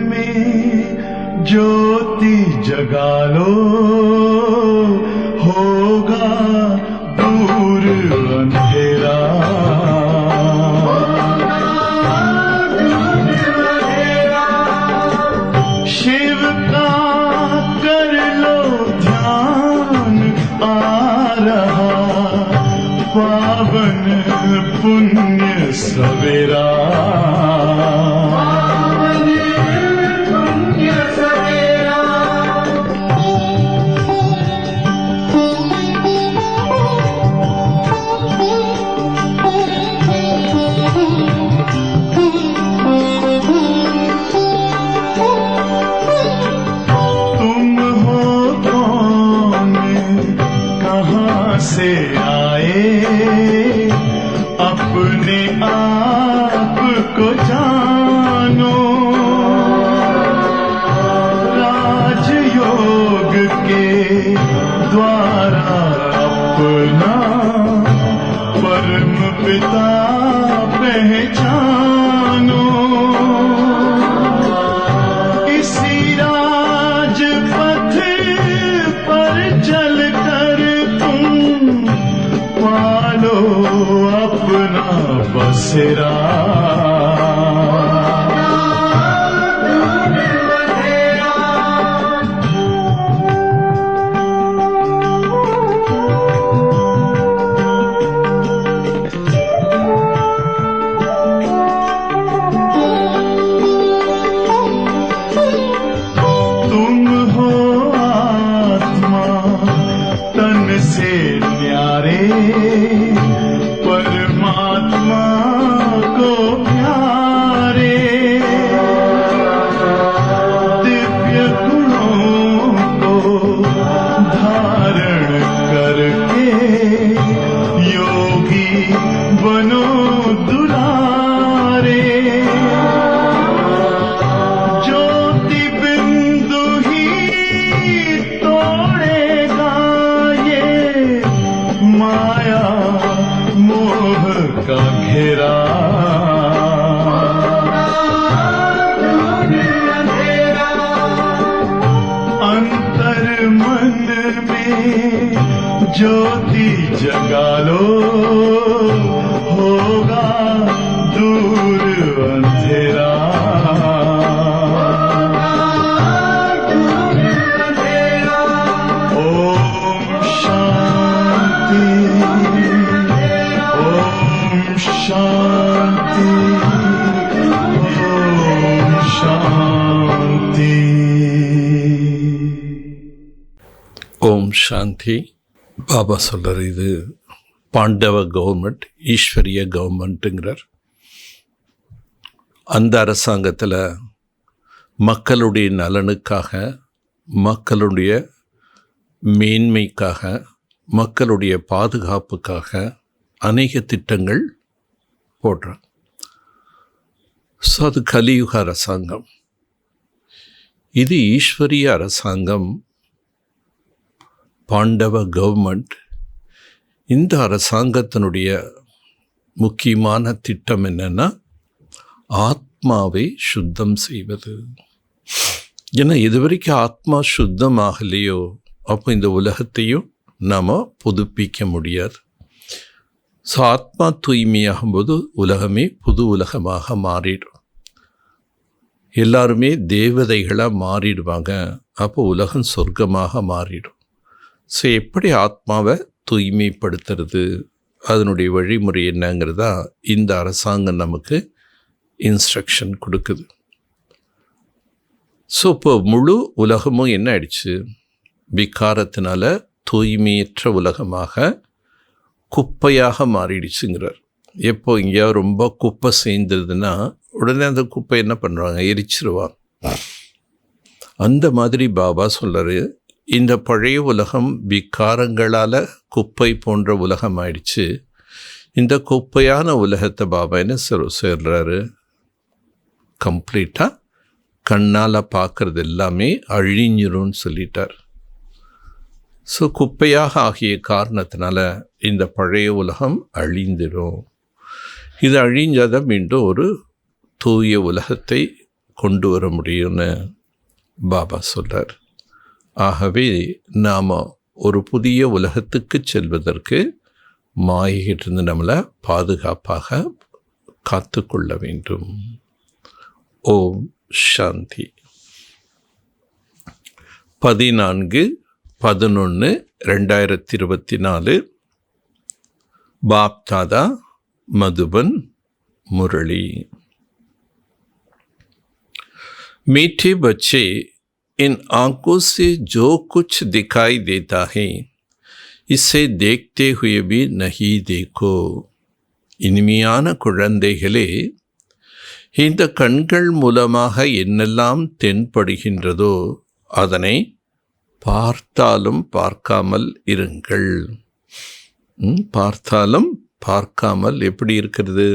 में ज्योति जगा लो, होगा दूर अंधेरा। शिव का कर लो ध्यान, आ रहा पावन पुण्य सवेरा। से आए अपने आप को जानो, राजयोग के द्वारा अपना परम पिता पहचानो। इसी राजपथ पर चलकर पालो अपना बसेरा। तुम हो आत्मा तन से न्यारे, परमात्मा को प्यारे। दिव्य गुणों को धारण करके योगी बनो दुलारे। ज्योति बिंदु ही तोड़ेगा ये माया मोह का घेरा। अंतर मन में ज्योति जगा लो, होगा दूर अंधेरा। ओम शांति, ओम शांति, ओम शांति। ஓம் சாந்தி. பாபா சொல்கிறார், இது பாண்டவ கவர்மெண்ட், ஈஸ்வரிய கவர்மெண்ட்டுங்கிறார். அந்த அரசாங்கத்தில் மக்களுடைய நலனுக்காக, மக்களுடைய மேன்மைக்காக, மக்களுடைய பாதுகாப்புக்காக அநேக திட்டங்கள் போடுறாங்க. ஸோ அது கலியுக அரசாங்கம். இது ஈஸ்வரிய அரசாங்கம், பாண்டவ கவர்மெண்ட். இந்த அரசாங்கத்தினுடைய முக்கியமான திட்டம் என்னென்னா ஆத்மாவை சுத்தம் செய்வது. ஏன்னா இதுவரைக்கும் ஆத்மா சுத்தமாகலையோ அப்போ இந்த உலகத்தையும் நாம் புதுப்பிக்க முடியாது. ஸோ ஆத்மா தூய்மையாகும்போது உலகமே புது உலகமாக மாறிடும். எல்லாருமே தேவதைகளாக மாறிடுவாங்க. அப்போ உலகம் சொர்க்கமாக மாறிடும். ஸோ எப்படி ஆத்மாவை தூய்மைப்படுத்துறது, அதனுடைய வழிமுறை என்னங்கிறதா இந்த அரசாங்கம் நமக்கு இன்ஸ்ட்ரக்ஷன் கொடுக்குது. ஸோ இப்போ முழு உலகமும் என்ன ஆயிடுச்சு, விகாரத்தினால தூய்மையற்ற உலகமாக குப்பையாக மாறிடுச்சுங்கிறார். எப்போ இங்கேயா ரொம்ப குப்பை சேர்ந்துருதுன்னா உடனே அந்த குப்பை என்ன பண்ணுறாங்க, எரிச்சிருவாங்க. அந்த மாதிரி பாபா சொல்கிறாரு, இந்த பழைய உலகம் விகாரங்களால் குப்பை போன்ற உலகம் ஆயிடுச்சு. இந்த குப்பையான உலகத்தை பாபா என்ன சொல்கிறாரு, கம்ப்ளீட்டாக கண்ணால் பார்க்குறது எல்லாமே அழிஞ்சிரும்னு சொல்லிட்டார். ஸோ குப்பையாக ஆகிய காரணத்தினால இந்த பழைய உலகம் அழிந்திடும். இது அழிஞ்சாதான் மீண்டும் ஒரு தூய உலகத்தை கொண்டு வர முடியும்னு பாபா சொல்கிறார். ஆகவே நாம் ஒரு புதிய உலகத்துக்கு செல்வதற்கு மாயிலிருந்து நம்மளை பாதுகாப்பாக காத்து கொள்ள வேண்டும். ஓம் சாந்தி. 14/11/2024 बाप दादा मधुबन मुरली। मीठे बच्चे, इन आंखों से जो कुछ दिखाई देता है इसे देखते हुए भी नहीं देखो. இனிமையான குழந்தைகளே, இந்த கண்கள் மூலமாக என்னெல்லாம் தென்படுகின்றதோ அதனை பார்த்தாலும் பார்க்காமல் இருங்கள். பார்த்தாலும் பார்க்காமல் எப்படி இருக்கிறது?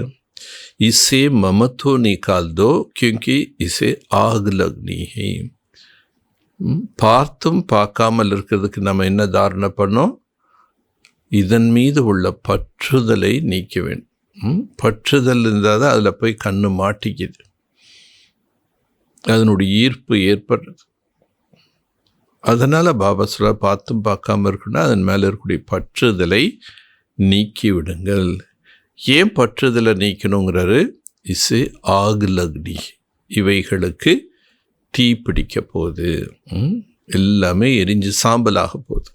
इसे ममतो निकाल दो क्योंकि इसे आग लगनी है. பார்த்தும் பார்க்காமல் இருக்கிறதுக்கு நம்ம என்ன தாரணை பண்ணோம்? இதன் மீது உள்ள பற்றுதலை நீக்க வேண்டும். பற்றுதல் இருந்தால் தான் அதில் போய் கண்ணு மாட்டிக்குது, அதனுடைய ஈர்ப்பு ஏற்படுறது. அதனால் பாபா சொல்ல பார்த்தும் பார்க்காம இருக்குன்னா அதன் மேலே இருக்கக்கூடிய பற்றுதலை நீக்கி விடுங்கள். ஏன் பற்றுதலை நீக்கணுங்கிறாரு? இசை ஆகு லக்னி, இவைகளுக்கு தீ பிடிக்க போகுது, எல்லாமே எரிஞ்சு சாம்பலாக போகுது.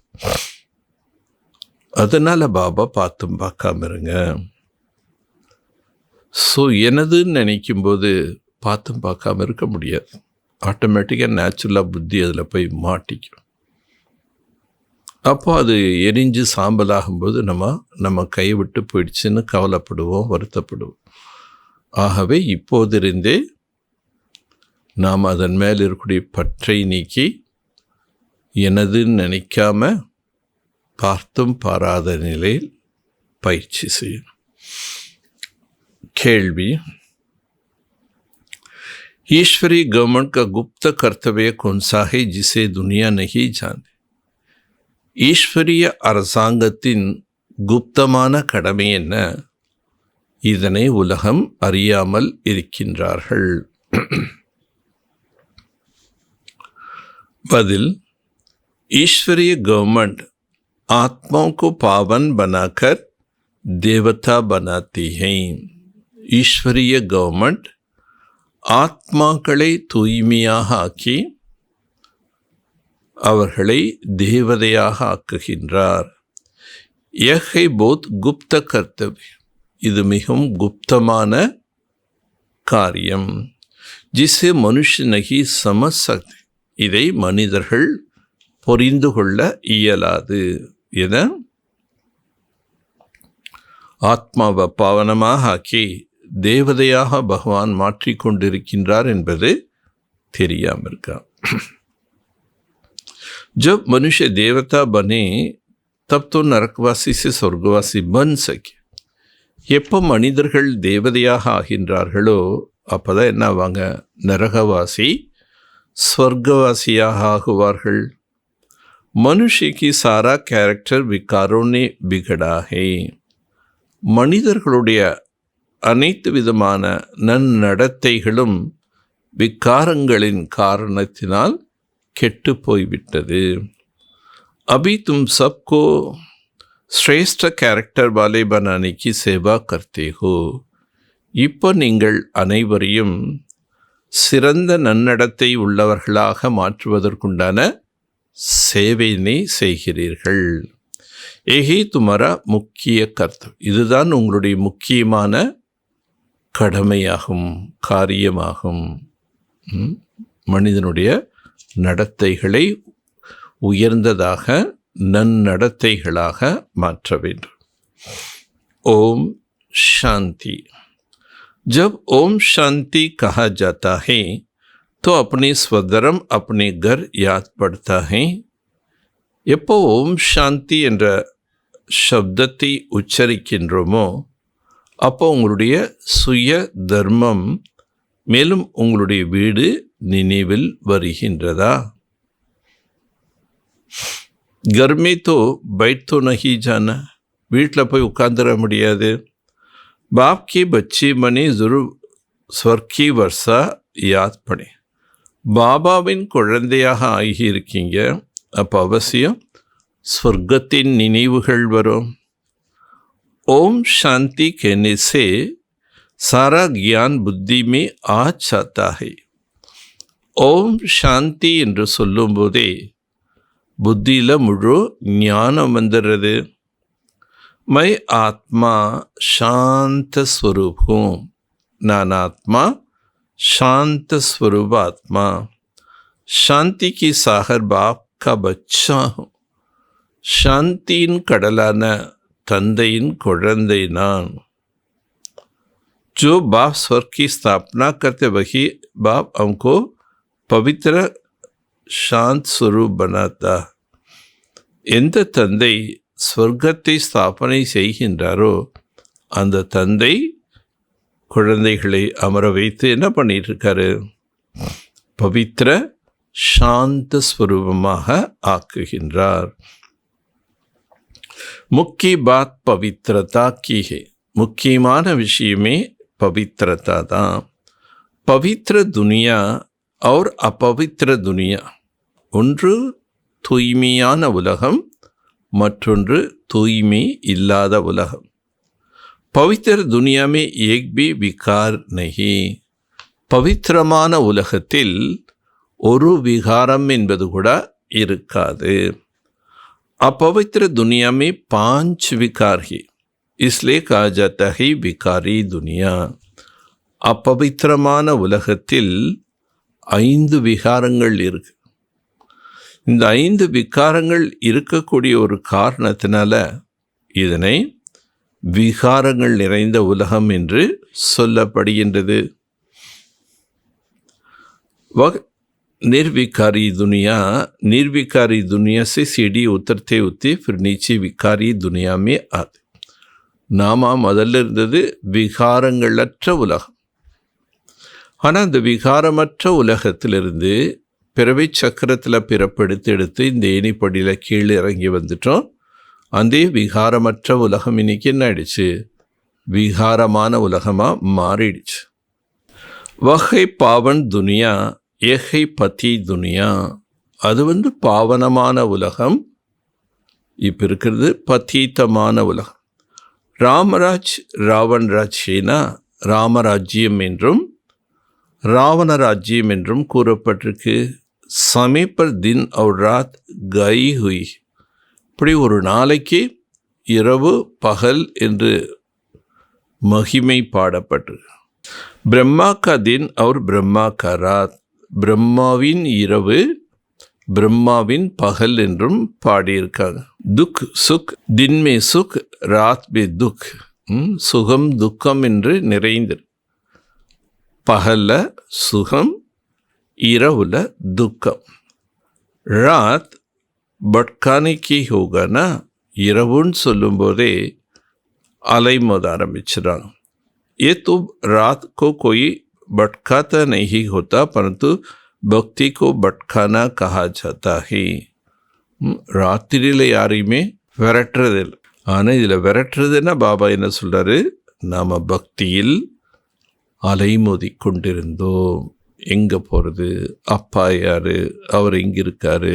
அதனால் பாபா பார்த்தும் பார்க்காம இருங்க. ஸோ எனதுன்னு நினைக்கும்போது பார்த்தும் பார்க்காம இருக்க முடியாது. ஆட்டோமேட்டிக்காக நேச்சுரலாக புத்தி அதில் போய் மாட்டிக்கும். அப்போ அது எரிஞ்சு சாம்பலாகும்போது நம்ம கைவிட்டு போயிடுச்சுன்னு கவலைப்படுவோம், வருத்தப்படுவோம். ஆகவே இப்போதிருந்தே நாம் அதன் மேல் இருக்கக்கூடிய பற்றை நீக்கி எனதுன்னு நினைக்காம பார்த்தும் பாராத நிலையில் பயிற்சி செய்யணும். கேள்வி: ईश्वरी गवर्नमेंट का गुप्त कर्तव्य कौन सा है जिसे दुनिया नहीं जानती? ஈஸ்வரிய அரசாங்கத்தின் குப்தமான கடமை என்ன? இதனை உலகம் அறியாமல் இருக்கின்றார்கள். பதில்: ईश्वरीय गवर्नमेंट आत्माओं को पावन बनाकर देवता बनाती है. ஈஸ்வரிய கவர்மெண்ட் ஆத்மாக்களை தூய்மையாக ஆக்கி அவர்களை தேவதையாக ஆக்குகின்றார். यह है बहुत गुप्त कर्तव्य. இது மிகவும் குப்தமான காரியம். जिसे मनुष्य नहीं समझ सकते. இதை மனிதர்கள் புரிந்து கொள்ள இயலாது. என ஆத்மாவை பாவனமாக ஆக்கி தேவதையாக பகவான் மாற்றிக்கொண்டிருக்கின்றார் என்பது தெரியாமல் இருக்கா? जब मनुष्य देवता बने तब तो नरकवासी से स्वर्गवासी बन सके. எப்போ மனிதர்கள் தேவதையாக ஆகின்றார்களோ அப்போதான் என்ன ஆவாங்க? நரகவாசி स्वर्गवासिயாக ஆகுவார்கள். मनुष्य की सारा कैरेक्टर विकारों ने बिगड़ा है. மனிதர்களுடைய அனைத்து விதமான நன்னடத்தைகளும் விகாரங்களின் காரணத்தினால் கெட்டு போய்விட்டது. अभी तुम सबको श्रेष्ठ कैरेक्टर वाले बनाने की सेवा करते हो. இப்போ நீங்கள் அனைவரையும் சிறந்த நன்னடத்தை உள்ளவர்களாக மாற்றுவதற்குண்டான சேவையினை செய்கிறீர்கள். ஏகி துமரா முக்கிய கர்த்தம். இதுதான் உங்களுடைய முக்கியமான கடமையாகும், காரியமாகும். மனிதனுடைய நடத்தைகளை உயர்ந்ததாக நன்னடத்தைகளாக மாற்ற வேண்டும். ஓம் சாந்தி. जब ओम शांति कहा जाता है तो अपने स्वधर्म अपने घर याद पड़ता है. எப்போ ஓம் சாந்தி என்ற சப்தத்தை உச்சரிக்கின்றோமோ அப்போ உங்களுடைய சுய தர்மம் மேலும் உங்களுடைய வீடு நினைவில் வருகின்றதா? घर में तो बैठ तो नहीं जाना. வீட்டில் போய் உட்காந்துட முடியாது. बाप के बच्चे बने जरूर स्वर्ग की वर्षा யாத் பண்ணி. பாபாவின் குழந்தையாக ஆகியிருக்கீங்க, அப்போ அவசியம் ஸ்வர்க்கத்தின் நினைவுகள் வரும். ஓம் சாந்தி कहने से सारा ज्ञान बुद्धि में आ जाता है. ஓம் சாந்தி என்று சொல்லும்போதே புத்தியில் முழு ஞானம் வந்துடுறது. மை ஆத்மா சாந்த ஸ்வரூபம், நான் ஆத்மா शांत स्वरूप आत्मा, शांति की सागर बाप का बच्चा हूँ. शांतिயின் கடலான தந்தையின் குழந்தை நான். जो बाप स्वर्ग की स्थापना करते वही बाप हमको पवित्र शांत स्वरूप बनाता. எந்த தந்தை ஸ்வர்க்கத்தை ஸ்தாபனை செய்கின்றாரோ அந்த தந்தை குழந்தைகளை அமர வைத்து என்ன பண்ணிட்டு இருக்காரு? பவித்திர சாந்த ஸ்வரூபமாக ஆக்குகின்றார். முக்கிய பாத் பவித்ரதா கி ஹை. முக்கியமான விஷயமே பவித்ரதா தான். பவித்ர துனியா और अपवित्र दुनिया, ஒன்று தூய்மையான உலகம், மற்றொன்று தூய்மை இல்லாத உலகம். पवित्र दुनिया में एक भी विकार नहीं. பவித்திரமான உலகத்தில் ஒரு விகாரம் என்பது கூட இருக்காது. अपवित्र दुनिया में 5 विकार है, इसलिए कहा जाता है विकारी दुनिया. अपविத்திரமான உலகத்தில் 5 விகாரங்கள் இருக்கு. இந்த 5 விகாரங்கள் இருக்கக்கூடிய ஒரு காரணத்தினால இதனை விகாரங்கள் நிறைந்த உலகம் என்று சொல்லப்படுகின்றது. निर्विकारी दुनिया, निर्विकारी दुनिया से सीढ़ी उतरते उतरते फिर नीचे विकारी दुनिया में आते. நாம முதல்ல இருந்தது விகாரங்களற்ற உலகம். ஆனால் இந்த விகாரமற்ற உலகத்திலிருந்து பிறவை சக்கரத்தில் பிறப்பெடுத்து இந்த ஏணிப்படியில் கீழே இறங்கி வந்துட்டோம். அந்த விகாரமற்ற உலகம் இன்னைக்கு என்ன ஆயிடுச்சு? விகாரமான உலகமாக மாறிடுச்சு. வகை பாவன் துனியா, ஏகை பதி துனியா, அது பாவனமான உலகம். இப்போ இருக்கிறது பதீதமான உலகம். ராமராஜ் ராவண் ராஜ்யனா ராமராஜ்யம் என்றும் ராவண ராஜ்யம் என்றும் கூறப்பட்டிருக்கு. சமீபர் தின் और रात गई हुई. இப்படி ஒரு நாளைக்கு இரவு பகல் என்று மகிமை பாடப்பட்டு. பிரம்மா கா தின் और பிரம்மா கா ராத், பிரம்மாவின் இரவு பிரம்மாவின் பகல் என்றும் பாடியிருக்காங்க. துக் சுக், தின்மே சுக் ராத் பே துக், சுகம் துக்கம் என்று நிறைந்தது. பகல்ல சுகம், இரவுல துக்கம். ராத் பட்கானே கி ஹோகானா, இரவுன்னு சொல்லும்போதே அலைமோத ஆரம்பிச்சிடறாங்க. ये तो रात को कोई भटकाता नहीं होता, परंतु भक्ति को भटकाना कहा जाता है. ராத்திரியில் யாரையுமே விரட்டுறதில்லை. ஆனால் இதில் விரட்டுறதுன்னா பாபா என்ன சொல்கிறாரு? நாம் பக்தியில் அலைமோதி கொண்டிருந்தோம். எங்கே போகிறது? அப்பா யார்? அவர் எங்கே இருக்கார்?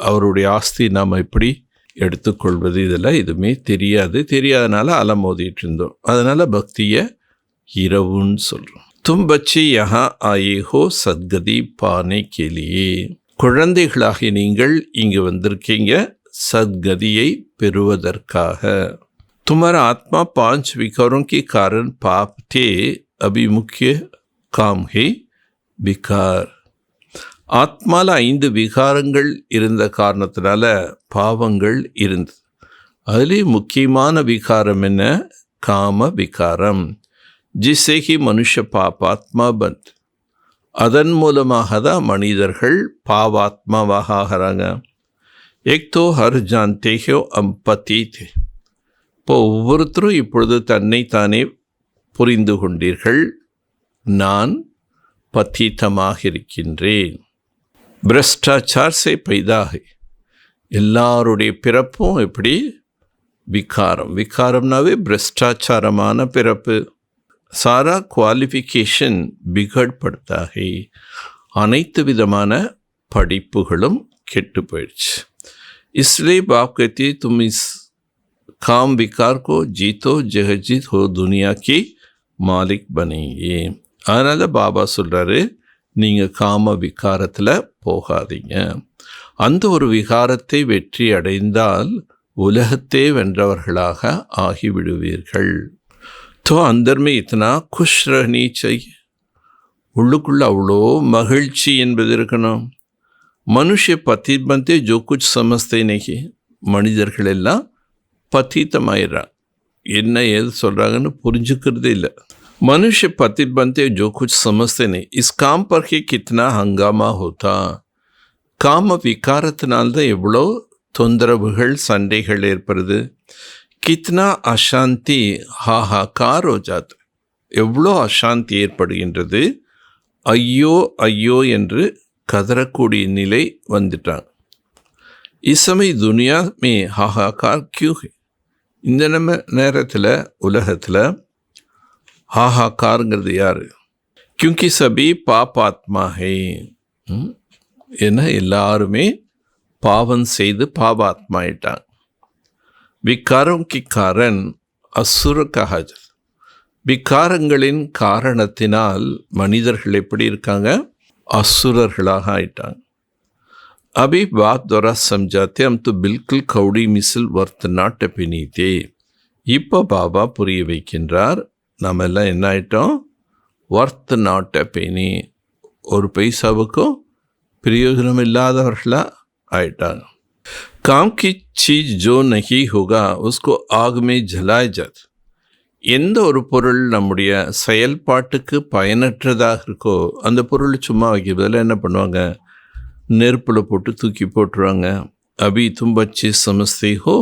அவருடைய ஆஸ்தி நாம் எப்படி எடுத்துக்கொள்வது? இதெல்லாம் எதுவுமே தெரியாதனால அலமோதிட்டு இருந்தோம். அதனால் பக்தியை இரவுன்னு சொல்கிறோம். தும் பச்சி யஹா ஆயே ஹோ சத்கதி பானே கேலியே. குழந்தைகளாகி நீங்கள் இங்கு வந்திருக்கீங்க சத்கதியை பெறுவதற்காக. तुम्हारा आत्मा 5 विकारों के कारण पाप थे, अभी मुख्य काम है विकार. ஆத்மால 5 விகாரங்கள் இருந்த காரணத்தினால பாவங்கள் இருந்தது. அதிலே முக்கியமான விகாரம் என்ன? காம விகாரம். ஜிஸ்ஸே ஹி மனுஷ பாபாத்மா பந்த். அதன் மூலமாக தான் மனிதர்கள் பாவாத்மாவாக ஆகிறாங்க. ஏக் தோ ஹர் ஜான்தே ஹோ அம் பதீத். இப்போ ஒவ்வொருத்தரும் இப்பொழுது தன்னைத்தானே புரிந்து கொண்டீர்கள், நான் பதீதமாக இருக்கின்றேன். பிரஷ்டாச்சார் சே பைதாகை. எல்லாருடைய பிறப்பும் எப்படி? விகாரம். விகாரம்னாவே பிரஷ்டாச்சாரமான பிறப்பு. सारा குவாலிஃபிகேஷன் बिगड़ पड़ता है. அனைத்து விதமான படிப்புகளும் கெட்டு போயிடுச்சு. इसलिए बाप कहती है तुम इस काम विकार को जीतो, जहजीत हो दुनिया की மாலிக் बनेंगे. அதனால் பாபா சொல்கிறாரு, நீங்கள் காம விகாரத்தில் போகாதீங்க. அந்த ஒரு விகாரத்தை வெற்றி அடைந்தால் உலகத்தை வென்றவர்களாக ஆகிவிடுவீர்கள். तो अंदर में इतना खुश रहनी चाहिए. உள்ளுக்குள்ள அவ்வளோ மகிழ்ச்சி என்பது இருக்கணும். மனுஷ பத்திபந்தே ஜோ குச் சமஸ்தே நகி. மனிதர்கள் எல்லாம் பத்தித்தமாயிடுறாங்க. என்ன ஏது சொல்கிறாங்கன்னு புரிஞ்சுக்கிறதே இல்லை. मनुष्य पतित बनते जो कुछ समझते नहीं. इस काम पर ही कितना हंगामा होता. காம விகாரத்தினால்தான் எவ்வளோ தொந்தரவுகள் சண்டைகள் ஏற்படுது. கித்னா அசாந்தி ஹாஹாக்கார் ஹோஜாத். எவ்வளோ அசாந்தி ஏற்படுகின்றது. ஐயோ ஐயோ என்று கதறக்கூடிய நிலை வந்துட்டாங்க. இஸ் சமய துனியா மே ஹாஹாக்கார் கியூ ஹை. இந்த நம்ம நேரத்தில் உலகத்தில் हाहाकारங்கிறது யார்? क्योंकि सभी पापात्मा है. ஏன்னா எல்லாருமே பாவம் செய்து பாவாத்மா ஆயிட்டாங்க. விகாரம் கி காரன் அசுர கஹஜ். விகாரங்களின் காரணத்தினால் மனிதர்கள் எப்படி இருக்காங்க? அசுரர்களாக ஆயிட்டாங்க. अभी बात द्वारा समझाते हम तो बिल्कुल कौड़ी मिसल वर्तना टपिनी थे. இப்போ பாபா புரிய வைக்கின்றார், நாம் எல்லாம் என்ன ஆயிட்டோம்? Worth not a penny. ஒரு பைசாவுக்கும் பிரயோஜனம் இல்லாதவர்களாக ஆயிட்டாங்க. काम की चीज जो नहीं होगा उसको आग में जलाया जाता. எந்த ஒரு பொருள் நம்முடைய செயல்பாட்டுக்கு பயனற்றதாக இருக்கோ அந்த பொருள் சும்மா வைக்க பதிலாக என்ன பண்ணுவாங்க? நெருப்பில் போட்டு தூக்கி போட்டுருவாங்க. அபி தும் பச்சே சமஸ்தே ஹோ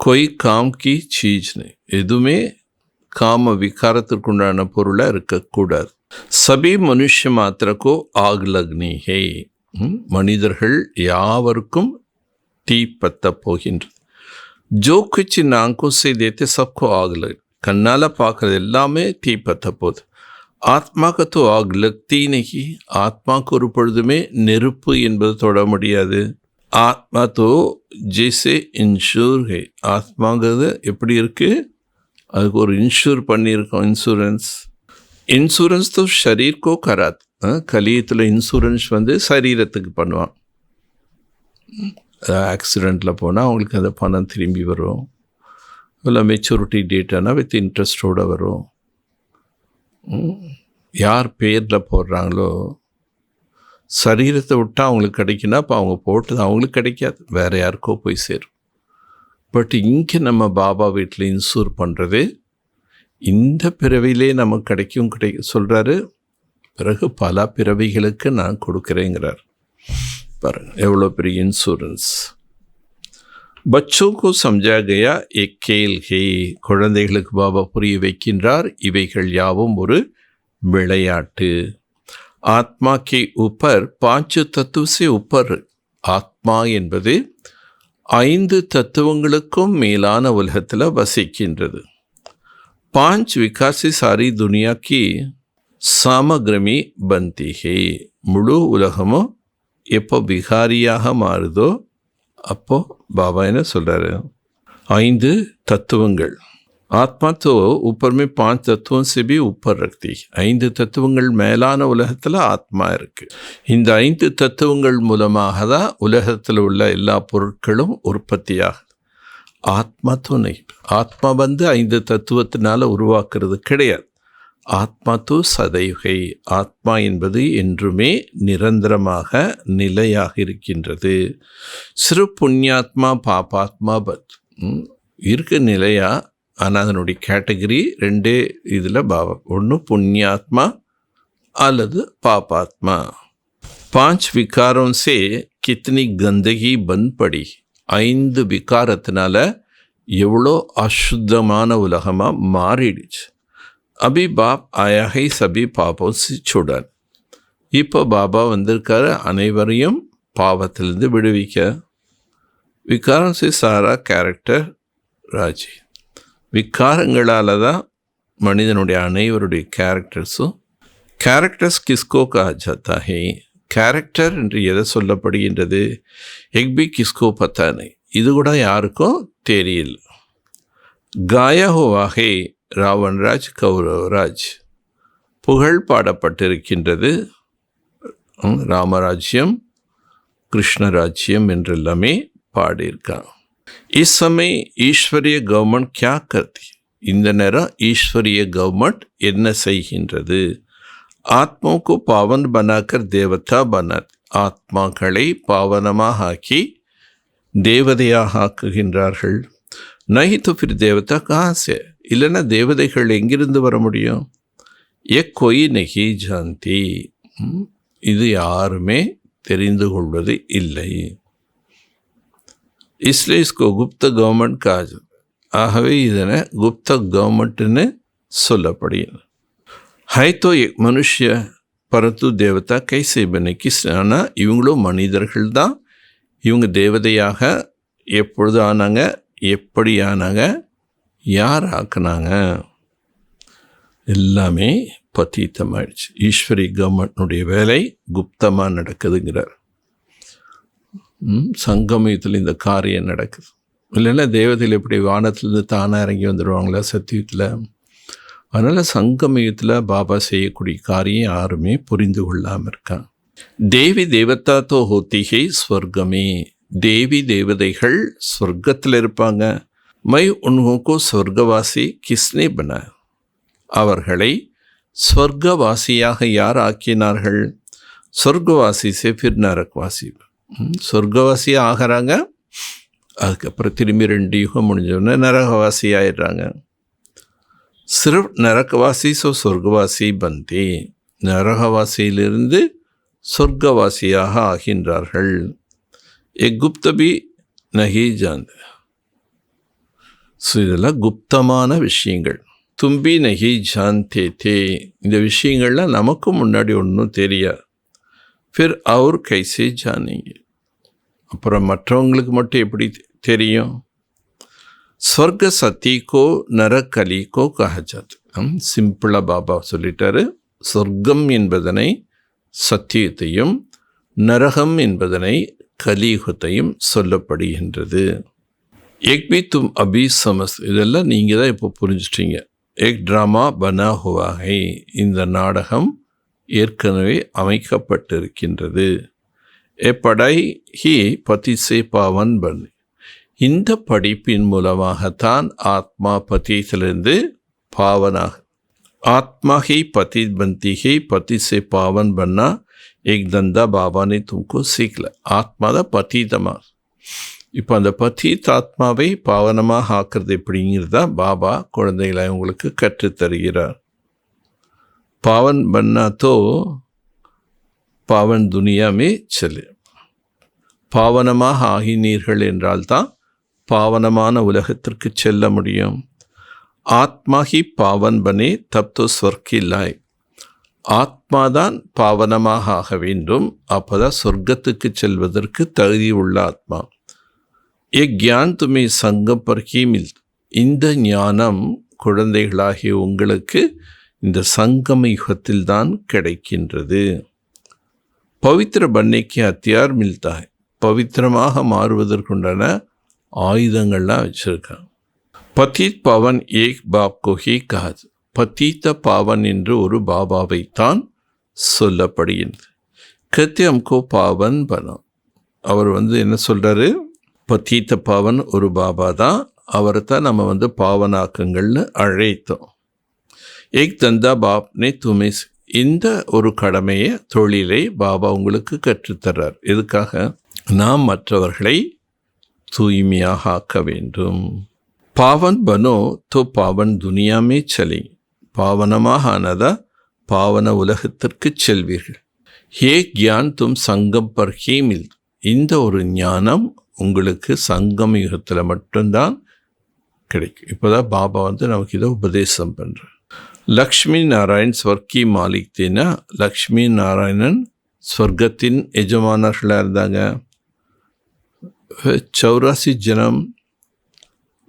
கொய் காம் கி சீஜ் நை. எதுவுமே காம விகாரத்திற்குண்டான பொருளாக இருக்கக்கூடாது. சபி மனுஷ மாத்திரக்கோ ஆக் லக்னி ஹே. மனிதர்கள் யாவருக்கும் தீ பத்த போகின்றது. ஜோ குச் நாங்கோ சே தேத்தே சப்கோ ஆக் லக். கண்ணால் பார்க்குறது எல்லாமே தீ பத்த போகுது. ஆத்மாக்கு தோ ஆக் லக்தி நகி. ஆத்மாவுக்கு ஒரு பொழுதுமே நெருப்பு என்பது தொட முடியாது. ஆத்மா தோ ஜெய்சே இன்ஷூர் ஹே. ஆத்மாங்கிறது எப்படி இருக்குது? அதுக்கு ஒரு இன்ஷூர் பண்ணியிருக்கோம். இன்சூரன்ஸ் தோ ஷரீர் கோ கராத். கலியத்தில் இன்சூரன்ஸ் சரீரத்துக்கு பண்ணுவான். ஆக்சிடெண்ட்டில் போனால் அவங்களுக்கு அந்த பணம் திரும்பி வரும். இல்லை மெச்சூரிட்டி டேட்டானா வித் இன்ட்ரெஸ்டோடு வரும். யார் பேரில் போடுறாங்களோ சரீரத்தை விட்டால் அவங்களுக்கு கிடைக்குன்னா அப்போ அவங்க போட்டது அவங்களுக்கு கிடைக்காது, வேறு யாருக்கோ போய் சேரும். பட் இங்கே நம்ம பாபா வீட்டில் இன்சூர் பண்ணுறது இந்த பிறவிலே நமக்கு கிடைக்கும் சொல்கிறாரு. பிறகு பல பிறவிகளுக்கு நான் கொடுக்குறேங்கிறார். பாருங்கள் எவ்வளோ பெரிய இன்சூரன்ஸ். பச்சோக்கு சம்ஜா கயா எக் கேல் ஹே. குழந்தைகளுக்கு பாபா புரிய வைக்கின்றார், இவைகள் யாவும் ஒரு விளையாட்டு. ஆத்மா கே உப்பர் 5 தத்துவ சே உப்பர். ஆத்மா என்பது 5 தத்துவங்களுக்கும் மேலான உலகத்தில் வசிக்கின்றது. 5 விகார் से सारी दुनिया की सामग्री बनती है. முழு உலகமும் எப்போ விகாரியாக மாறுதோ அப்போ பாபா என்ன சொல்கிறாரு? 5 தத்துவங்கள். ஆத்மா தோ ऊपर में 5 तत्वों से भी ऊपर रखती है. 5 தத்துவங்கள் மேலான உலகத்தில் ஆத்மா இருக்குது. இந்த 5 தத்துவங்கள் மூலமாக தான் உலகத்தில் உள்ள எல்லா பொருட்களும் உற்பத்தியாகுது. ஆத்மா தோ நை. ஆத்மா 5 தத்துவத்தினால் உருவாக்குறது கிடையாது. ஆத்மா தோ சதைகை. ஆத்மா என்பது என்றுமே நிரந்தரமாக நிலையாக இருக்கின்றது. சிறு புண்ணியாத்மா பாபாத்மா பத் இருக்க நிலையா. ஆனால் அதனுடைய கேட்டகரி 2 இதில் பாவம். ஒன்று புண்ணியாத்மா அல்லது பாபாத்மா. 5 விகாரோं से कितनी गंदगी बन पड़ी. 5 விகாரத்தினால எவ்வளோ அசுத்தமான உலகமாக மாறிடுச்சு. அபி பாப் ஆயா ஹை சபி பாப்போ சி சுடன். இப்போ பாபா வந்திருக்காரு அனைவரையும் பாவத்திலிருந்து விடுவிக்க. விகாரம் से सारा கேரக்டர் ராஜி. விகாரங்களால் தான் மனிதனுடைய அனைவருடைய கேரக்டர்ஸும் கேரக்டர்ஸ் கிஸ்கோ கஹா ஜாத்தா ஹை, கேரக்டர் என்று எதை சொல்லப்படுகின்றது, எக்பி கிஸ்கோ பத்தானை, இது கூட யாருக்கும் தெரியல. காயா ஹுவா ஹை ராவன்ராஜ் கௌரவராஜ், புகழ் பாடப்பட்டிருக்கின்றது. ராமராஜ்யம் கிருஷ்ணராஜ்யம் என்றெல்லாமே பாடியிருக்கான். இஸ் சமய ஈஸ்வரிய கவர்மெண்ட் கியா கர்த்தி, இந்த நேரம் ஈஸ்வரிய கவர்மெண்ட் என்ன செய்கின்றது, ஆத்மாவுக்கு பாவன் பனாக்கர் தேவதா பனாத், ஆத்மாக்களை பாவனமாக ஆக்கி தேவதையாக ஆக்குகின்றார்கள். நஹி தோ ஃபிர் தேவதா கஹாசே, இல்லைன்னா தேவதைகள் எங்கிருந்து வர முடியும். ஏ கொய் நஹி ஜான்தி, இது யாருமே தெரிந்து கொள்வது இல்லை. இஸ்லே இஸ்கோ குப்த கவர்மெண்ட் காஜ், ஆகவே இதனை குப்த கவர்மெண்ட்னு சொல்லப்படுகிறது. ஹை தோ எக் மனுஷ்ய பரத்து தேவதா கைசே பனே, ஆனால் இவங்களும் மனிதர்கள் தான். இவங்க தேவதையாக எப்பொழுது ஆனாங்க, எப்படி ஆனாங்க, யார் ஆக்குனாங்க, எல்லாமே பத்தீத்தமாயிடுச்சு. ஈஸ்வரி கவர்மெண்ட்னுடைய வேலை குப்தமாக நடக்குதுங்கிறார். சங்கமயத்தில் இந்த காரியம் நடக்குது. இல்லைன்னா தேவதையில் எப்படி வானத்திலிருந்து தானாக இறங்கி வந்துடுவாங்களா சத்தியத்தில். அதனால் சங்கமயத்தில் பாபா செய்யக்கூடிய காரியம் யாருமே புரிந்து கொள்ளாமல் இருக்கான். தேவி தேவதா தோ ஹோத்திகை ஸ்வர்கமே, தேவி தேவதைகள் ஸ்வர்க்கத்தில் இருப்பாங்க. மை உன்கோ ஸ்வர்கவாசி கிஸ்னே பன, அவர்களை ஸ்வர்கவாசியாக யார் ஆக்கினார்கள். சொர்க்கவாசி சே ஃபிர் நரக்வாசி, சொர்க்கவாசியாக ஆகிறாங்க. அதுக்கப்புறம் திரும்பி 2 யுகம் முடிஞ்சோடனே நரகவாசி ஆயிடுறாங்க. சிர்ஃப் நரகவாசி சோ சொர்க்கவாசி பந்தே, நரகவாசியிலிருந்து சொர்க்கவாசியாக ஆகின்றார்கள். குப்தபி நஹி ஜாந்த, ஸோ இதெல்லாம் குப்தமான விஷயங்கள். தும்பி நஹி ஜான்தே தே, இந்த விஷயங்கள்லாம் நமக்கு முன்னாடி ஒன்றும் தெரியாது. ஃபிர் அவர் கைசே ஜானீங்க, அப்புறம் மற்றவங்களுக்கு மட்டும் எப்படி தெரியும். ஸ்வர்க சத்திகோ நரகலிகோ கஹஜாத், சிம்பிளாக பாபா சொல்லிட்டாரு. சொர்க்கம் என்பதனை சத்தியத்தையும், நரகம் என்பதனை கலியுகத்தையும் சொல்லப்படுகின்றது. எக் பி தும் அபி சமஸ், இதெல்லாம் நீங்கள் தான் இப்போ புரிஞ்சிட்டீங்க. எக் ட்ராமா பனா ஹுவா ஹை, இந்த நாடகம் ஏற்கனவே அமைக்கப்பட்டிருக்கின்றது. ஏ படை ஹி பதிசே பாவன் பன், இந்த படிப்பின் மூலமாகத்தான் ஆத்மா பத்தியிலிருந்து பாவனாக. ஆத்மா ஹி பதி பந்தி ஹி பதிசே பாவன் பன்னா एक धंधा बाबा ने तुमको सीख ला. ஆத்மா தான் பத்தீதமாக. இப்போ அந்த பத்தீத் ஆத்மாவை பாவனமாக ஆக்கிறது எப்படிங்கிறதா பாபா குழந்தைகளை உங்களுக்கு கற்றுத்தருகிறார். பாவன் பன்னா தோ பாவன் துனியாமே செல்லு, பாவனமாக ஆகினீர்கள் என்றால்தான் பாவனமான உலகத்திற்கு செல்ல முடியும். ஆத்மா ஹி பாவன் பனே தப் தோ ஸ்வர்கி லாய், ஆத்மாதான் பாவனமாக ஆக வேண்டும், அப்போதான் சொர்க்கத்துக்கு செல்வதற்கு தகுதி உள்ள ஆத்மா. ஏ கியான் துமே சங்கம் பர்கி மில், இந்த ஞானம் குழந்தைகளாகிய உங்களுக்கு இந்த சங்கம யுகத்தில் தான் கிடைக்கின்றது. பவித்திர பன்னைக்கு ஹத்தியார் மில்தா, பவித்திரமாக மாறுவதற்குண்டான ஆயுதங்கள்லாம் வச்சுருக்காங்க. பதீத் பவன் ஏக் பாப் கோஹி கஹத், பத்தீத்த பாவன் என்று ஒரு பாபாவைத்தான் சொல்லப்படுகின்றது. கத்தியம்கோ பாவன் பனம், அவர் என்ன சொல்கிறாரு, பத்தீத்த பாவன் ஒரு பாபா தான், அவரை தான் நம்ம பாவனாக்கங்கள்னு அழைத்தோம். ஏக் தந்தா பாப்னே துமே, இந்த ஒரு கடமையை, தொழிலை பாபா உங்களுக்கு கற்றுத்தர்றார். எதுக்காக? நாம் மற்றவர்களை தூய்மையாக ஆக்க வேண்டும். பாவன் பனோ தோ பாவன் துனியாமே சலி, பாவனமாக ஆனதா பாவன உலகத்திற்கு செல்வீர்கள். ஹே கியான் தும் சங்கம் பர் ஹீ மில், இந்த ஒரு ஞானம் உங்களுக்கு சங்கம் யுகத்தில் மட்டும்தான் கிடைக்கும். இப்போதான் பாபா நமக்கு இதை உபதேசம் பண்ணுறார். லக்ஷ்மி நாராயண் ஸ்வர்க்கி மாலிக் தேனா, லக்ஷ்மி நாராயணன் ஸ்வர்க்கத்தின் எஜமானர்களாக இருந்தாங்க. 84 ஜனம்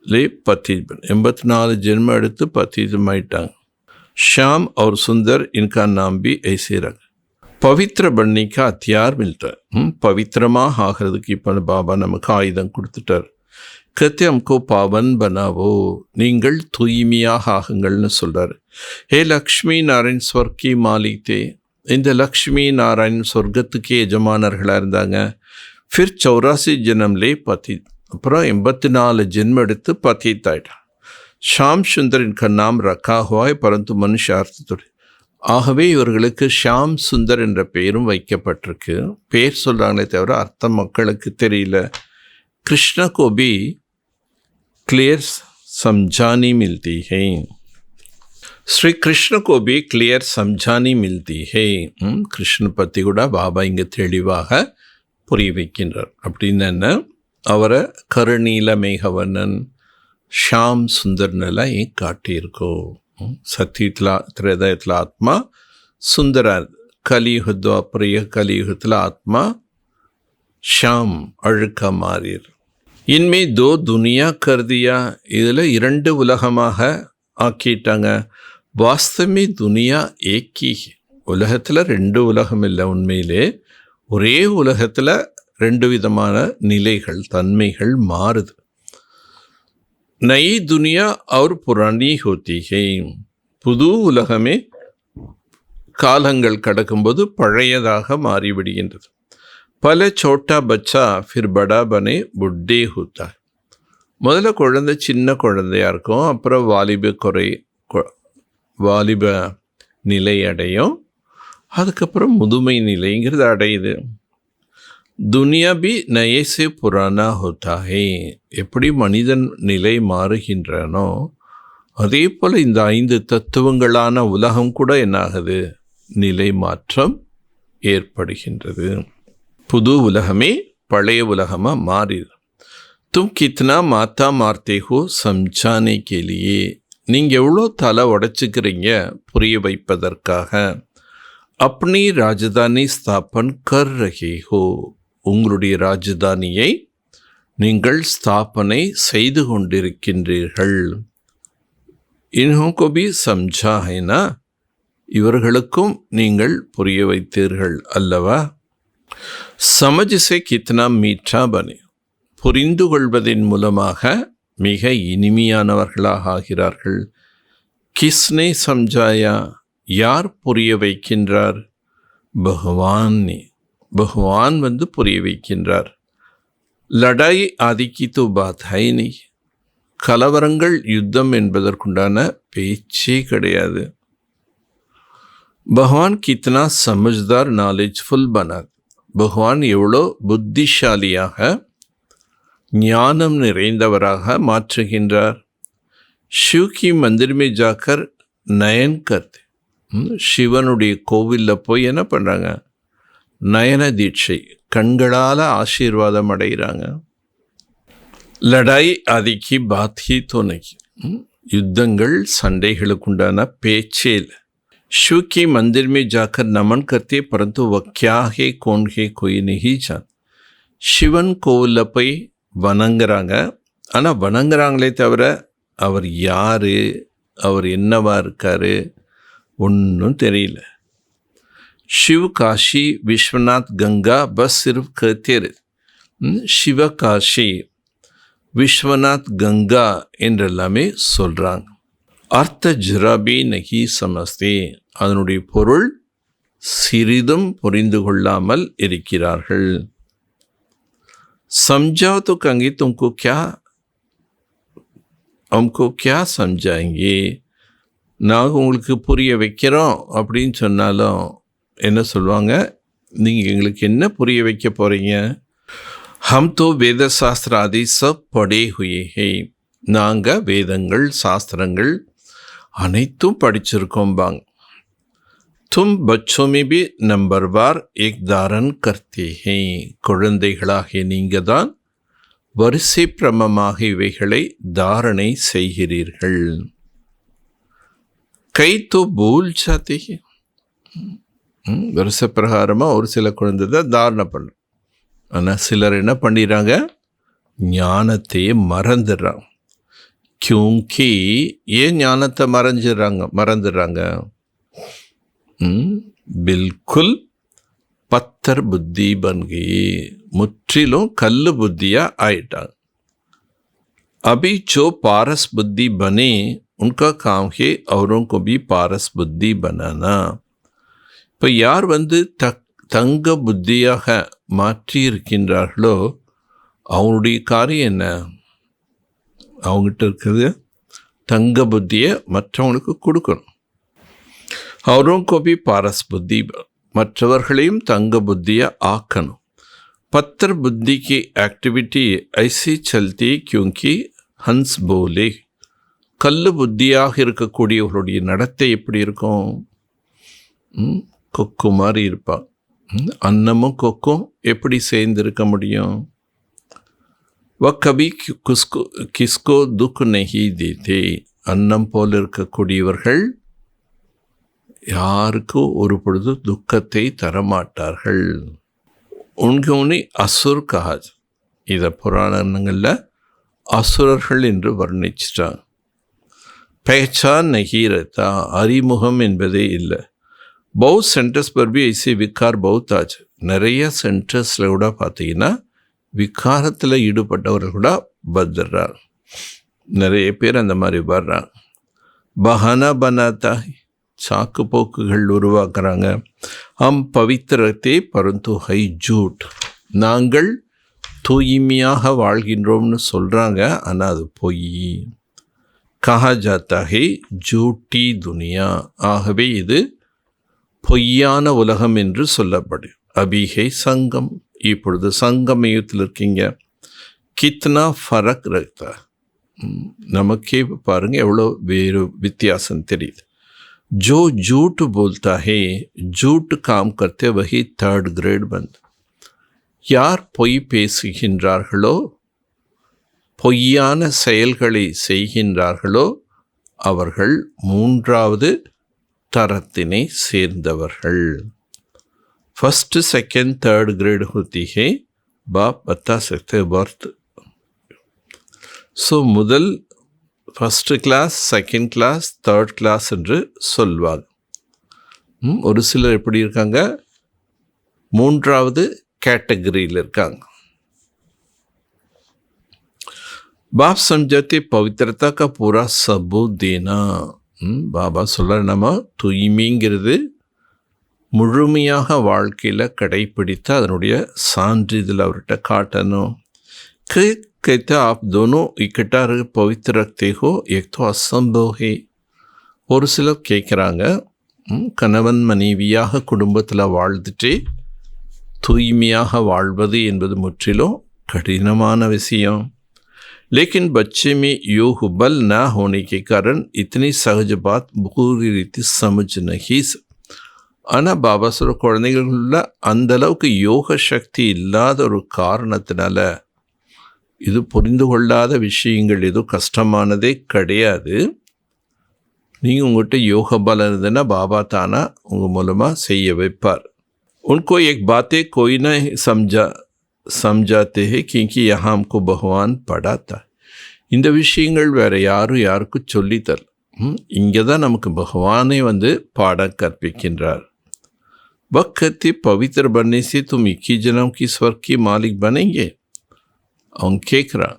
ले पतित 84 जन्म எடுத்து पतितமாயிட்டாங்க. श्याम और सुंदर इनका नाम भी ऐसे रख. पवित्र बनने का हथियार मिलता है. पवित्रமாக ஆகிறதுக்கு இப்போ பாபா நமக்கு ஆயுதம் கொடுத்துட்டார். कहते हमको पावन बनावो, நீங்கள் தூய்மையாக ஆகுங்கள்னு சொல்றாரு. हे लक्ष्मी नारायण स्वर्ग की मालिक थे. இந்த லக்ஷ்மி நாராயண் சொர்க்கத்துக்கே எஜமானர்களாக இருந்தாங்க. फिर 84 जन्म ले पतित, அப்புறம் 84 ஜென்மம் எடுத்து पतित ஆயிட்டான். ஷாம் சுந்தர் इनका नाम रखा हुआ है परंतु மனுஷார்த்தத்தோடு. ஆகவே இவர்களுக்கு ஷாம் சுந்தர் என்ற பெயரும் வைக்கப்பட்டிருக்கு. பேர் சொல்கிறாங்களே தவிர அர்த்தம் மக்களுக்கு தெரியல. கிருஷ்ண को भी क्लियर समझानी मिलती है. ஸ்ரீ கிருஷ்ண को भी क्लियर समझानी मिलती है. கிருஷ்ண பற்றி கூட பாபா இங்கே தெளிவாக புரிய வைக்கின்றார். அப்படின்னு என்ன, அவரை கருணீல மேகவண்ணன் ஷாம் சுந்தர்னெல்லாம் ஏன் காட்டியிருக்கோம். சத்தியத்தில் திரேதயத்தில் ஆத்மா சுந்தரா, கலியுகத்வா பிரிய கலியுகத்தில் ஆத்மா ஷாம் அழுக்க மாறீர். இன்மே தோ துனியா கருதியா, இதில் 2 உலகமாக ஆக்கிட்டாங்க. வாஸ்தமே துனியா ஏக்கி, உலகத்தில் 2 உலகம் இல்லை. உண்மையிலே ஒரே உலகத்தில் 2 விதமான நிலைகள் தன்மைகள் மாறுது. நயி துனியா और புராணி ஹோத்தி ஹை. புது உலகமே காலங்கள் கடக்கும்போது பழையதாக மாறிவிடுகின்றது. பல சோட்டா பச்சா ஃபிர் படா பனே புட்டே ஹூத்தா. முதல்ல குழந்தை சின்ன குழந்தையாக இருக்கும், அப்புறம் வாலிப நிலை அடையும், அதுக்கப்புறம் முதுமை நிலைங்கிறது அடையுது. துனியா பி நயே சே புரானா ஹோத்தா ஹே. எப்படி மனிதன் நிலை மாறுகின்றனோ அதே போல் இந்த 5 தத்துவங்களான உலகம் கூட என்னாகுது, நிலை மாற்றம் ஏற்படுகின்றது. புது உலகமே பழைய உலகமாக மாறிது. தும் கித்னா மாத்தா மார்த்தே ஹோ சம்ஜானே கேலியே. நீங்கள் எவ்வளோ தலை உடைச்சிக்கிறீங்க புரிய வைப்பதற்காக. அப்பனி ராஜதானி ஸ்தாபன் கர் ரஹே ஹோ. உங்களுடைய ராஜதானியை நீங்கள் ஸ்தாபனை செய்து கொண்டிருக்கின்றீர்கள். இன்ஹோம் பி சம்ஜா ஹைனா, இவர்களுக்கும் நீங்கள் புரிய வைத்தீர்கள் அல்லவா. சமஜ் சே கித்னா மீட்டா பனே. புரிந்து கொள்வதன் மூலமாக மிக இனிமையானவர்களாக ஆகிறார்கள். கிஸ்னே சம்ஜாயா, யார் புரிய வைக்கின்றார். பகவான் பகவான் புரிய வைக்கின்றார். லடாய் ஆதிக்கி தோ பாத் ஹை நி. கலவரங்கள் யுத்தம் என்பதற்குண்டான பேச்சே கிடையாது. பகவான் கித்னா சமஜ்தார் நாலேஜ்ஃபுல் பனாத். பகவான் எவ்வளோ புத்திசாலியாக ஞானம் நிறைந்தவராக மாற்றுகின்றார். शिव की मंदिर में जाकर नयन करते. சிவனுடைய கோவிலில் போய் என்ன பண்ணுறாங்க, நயன தீட்சை, கண்களால் ஆசீர்வாதம் அடைகிறாங்க. லடாய் ஆதிக்கி பாத்ஹி தோனைக்கு. யுத்தங்கள் சண்டைகளுக்குண்டான பேச்சே இல்லை. शिव की मंदिर में जाकर नमन करते परंतु वह क्या है कौन है कोई नहीं जान. சிவன் கோவிலில் போய் வணங்குறாங்க, ஆனால் வணங்குறாங்களே தவிர அவர் யார், அவர் என்னவா இருக்கார் ஒன்றும் தெரியல. शिव काशी विश्वनाथ गंगा बस सिर्फ कहते रहे. சிவகாஷி விஸ்வநாத் கங்கா என்றெல்லாமே சொல்கிறாங்க. அர்த்த ஜராபி நகி சமஸ்தே. அதனுடைய பொருள் சிறிதும் புரிந்து கொள்ளாமல் இருக்கிறார்கள். समझाओ तो कहेंगे तुमको क्या, हमको क्या समझाएंगे. நாங்கள் உங்களுக்கு புரிய வைக்கிறோம் அப்படின்னு சொன்னாலும் என்ன சொல்லுவாங்க, நீங்கள் எங்களுக்கு என்ன புரிய வைக்க போகிறீங்க. ஹம் தோ வேத சாஸ்திர ஆதி சப் படே ஹுயே ஹே. நாங்கள் வேதங்கள் சாஸ்திரங்கள் அனைத்தும் படிச்சிருக்கோம்பாங்க. तुम बच्चों में भी नंबरवार एक धारण करते हैं. குழந்தைகளாகிய நீங்கள் தான் வரிசை பிரமமாக இவைகளை தாரணை செய்கிறீர்கள். கை தோ பூல் ஜாத்தே ஹே. வரிசை பிரகாரமாக ஒரு சில குழந்தை தான் தாரணை பண்ணும், ஆனால் சிலர் என்ன பண்ணிடுறாங்க, ஞானத்தையே மறந்துடுறாங்க. क्योंकि ஏன் ஞானத்தை மறந்துடுறாங்க? बिल्कुल पत्थर बुद्धि बन गई, முற்றிலும் கல்லு புத்தியா ஆயிட்டாங்க. अभी जो पारस बुद्धि बने उनका काम है औरों को भी पारस बुद्धि बनाना. இப்போ யார் தங்க புத்தியாக மாற்றி இருக்கின்றார்களோ அவங்களுடைய காரியம் என்ன? அவங்ககிட்ட இருக்கிறது தங்க புத்தியை மற்றவங்களுக்கு கொடுக்கணும். அவரும் கோபி பாரஸ் புத்தி, மற்றவர்களையும் தங்க புத்தியை ஆக்கணும். पत्थर बुद्धि की एक्टिविटी ऐसी चलती क्योंकि ஹன்ஸ் போலே, கல்லு புத்தியாக இருக்கக்கூடியவர்களுடைய நடத்தை எப்படி இருக்கும்? கொக்கு மாதிரி இருப்பான். அன்னமும் கொக்கும் எப்படி சேர்ந்திருக்க முடியும்? வ கபி கிஸ்கோ துக் நஹி தேதே, அன்னம் போல இருக்கக்கூடியவர்கள் யாருக்கும் ஒரு பொழுது துக்கத்தை தரமாட்டார்கள். உன்கோனி அசுர் கஹாஜ், இதை புராணங்களில் அசுரர்கள் என்று வர்ணிச்சிட்டாங்க. பஹச்சான் நஹி ரஹ்தா, அறிமுகம் என்பதே இல்லை. बहुत सेंटर्स पर भी ऐसे विकार बहुत ஆச்சு. நிறைய சென்டர்ஸில் கூட பார்த்தீங்கன்னா விகாரத்தில் ஈடுபட்டவர்கள் கூட பத்துறாங்க. நிறைய பேர் அந்த மாதிரி வர்றாங்க. பஹானா பனாத்தா, சாக்கு போக்குகள் உருவாக்குறாங்க. ஹம் பவித்திரத்தே பரந்து ஹை ஜூட், நாங்கள் தூய்மையாக வாழ்கின்றோம்னு சொல்கிறாங்க, ஆனால் அது பொய். கஹா ஜாத்தா ஹை ஜூட்டி துனியா, ஆகவே இது பொய்யான உலகம் என்று சொல்லப்படும். அபிஹை சங்கம், இப்பொழுது சங்கமயத்தில் இருக்கீங்க. கித்னா ஃபரக் ரக்தா, நமக்கே பாருங்கள் எவ்வளோ வேறு வித்தியாசம் தெரியுது. जो झूठ बोलता है, झूठ काम करते वही थर्ड ग्रेड बंद. யார் பொய் பேசுகின்றார்களோ, பொய்யான செயல்களை செய்கின்றார்களோ அவர்கள் மூன்றாவது தரத்தினை சேர்ந்தவர்கள். फर्स्ट सेकेंड थर्ड ग्रेड होती है, बाप बता सकते बर्थ. ஸோ முதல் first class, second class, third class என்று சொல்வாங்க. ஒரு சிலர் எப்படி இருக்காங்க? மூன்றாவது கேட்டகரியில் இருக்காங்க. बाप समझाते पवित्रता का पूरा सबूत देना. பாபா சொல்ல, நம்ம தூய்மைங்கிறது முழுமையாக வாழ்க்கையில் கடைப்பிடித்து அதனுடைய சான்றிதழ் அவர்கிட்ட காட்டணும். कहते आप दोनों इकट्ठा पवित्र रखते हो, एक तो असंभव है. ஒரு சிலர் கேட்குறாங்க, கணவன் மனைவியாக குடும்பத்தில் வாழ்ந்துட்டு தூய்மையாக வாழ்வது என்பது முற்றிலும் கடினமான விஷயம். लेकिन बच्चे में यो हुबल ना होने के कारण इतनी सहज बात पूरी रीति समझ नहीं. ஆனால் பாபா சொல்ற, குழந்தைகளுள்ள அந்தளவுக்கு யோக சக்தி இல்லாத ஒரு காரணத்தினால இது புரிந்து கொள்ளாத விஷயங்கள் எதுவும் கஷ்டமானதே கிடையாது. நீங்கள் உங்கள்கிட்ட யோக பலம் இருந்ததுன்னா பாபா தானா உங்கள் மூலமாக செய்ய வைப்பார். उनको एक बातें कोई ना समझाते हैं क्योंकि यहाँ हमको भगवान पढ़ाता. இந்த விஷயங்கள் வேறு யாருக்கும் சொல்லித்தர, இங்கே தான் நமக்கு பகவானே பாடம் கற்பிக்கின்றார். वक्त पवित्र बनने से तुम 21 जन्म की स्वर्ग की मालिक बनेंगे. அவங்க கேட்குறான்,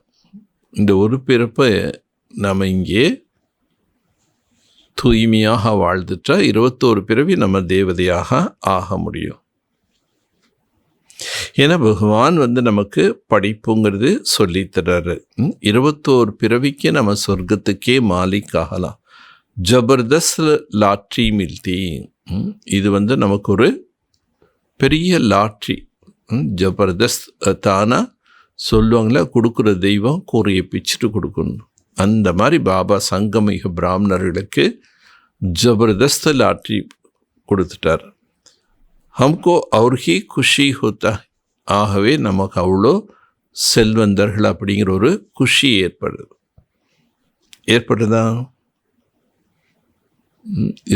இந்த ஒரு பிறப்பை நம்ம இங்கே தூய்மையாக வாழ்ந்துட்டா 21 பிறவி நம்ம தேவதையாக ஆக முடியும். ஏன்னா பகவான் நமக்கு படிப்புங்கிறது சொல்லித்தர்றாரு. 21 பிறவிக்கு நம்ம சொர்க்கத்துக்கே மாலிக் ஆகலாம். ஜபர்தஸ்த் லாட்ரி மில்தி, இது நமக்கு ஒரு பெரிய லாட்ரி. ஜபர்தஸ்த் தானா சொல்லுவாங்களா, கொடுக்குற தெய்வம் கூரையை பிச்சுட்டு கொடுக்கணும். அந்த மாதிரி பாபா சங்கமிக பிராமணர்களுக்கு ஜபர்தஸ்த் லாட்ரி கொடுத்துட்டார். हमको और ही खुशी होता. ஆகவே நமக்கு அவ்வளோ செல்வந்தர்கள் அப்படிங்கிற ஒரு குஷி ஏற்படுதா?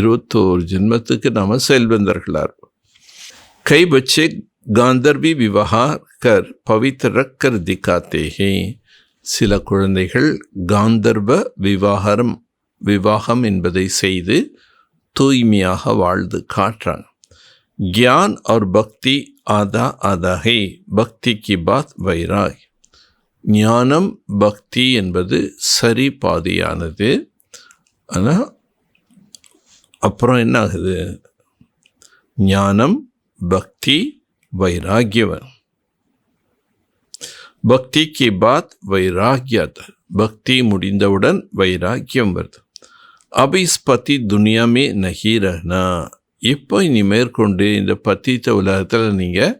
21 ஜென்மத்துக்கு நம்ம செல்வந்தர்களாக இருப்போம். கை பச்சே गांधर्वी विवाह कर पवित्र रख कर दिखाते हैं. சில குழந்தைகள் காந்தர்வ விவாகம் என்பதை செய்து தூய்மையாக வாழ்ந்து காட்டுறாங்க. ज्ञान और भक्ति आधा आधा है, பக்தி கி பாத் வைராக். ஞானம் பக்தி என்பது சரி பாதியானது. ஆனால் அப்புறம் என்ன ஆகுது? ஞானம் பக்தி வைராகியவன். பக்தி கி பாத் வைராகியத், பக்தி முடிந்தவுடன் வைராக்கியம் வருது. अब इस पति दुनिया में नहीं रहना, இப்போ இனி மேற்கொண்டு இந்த பத்தித்த உலகத்தில் நீங்கள்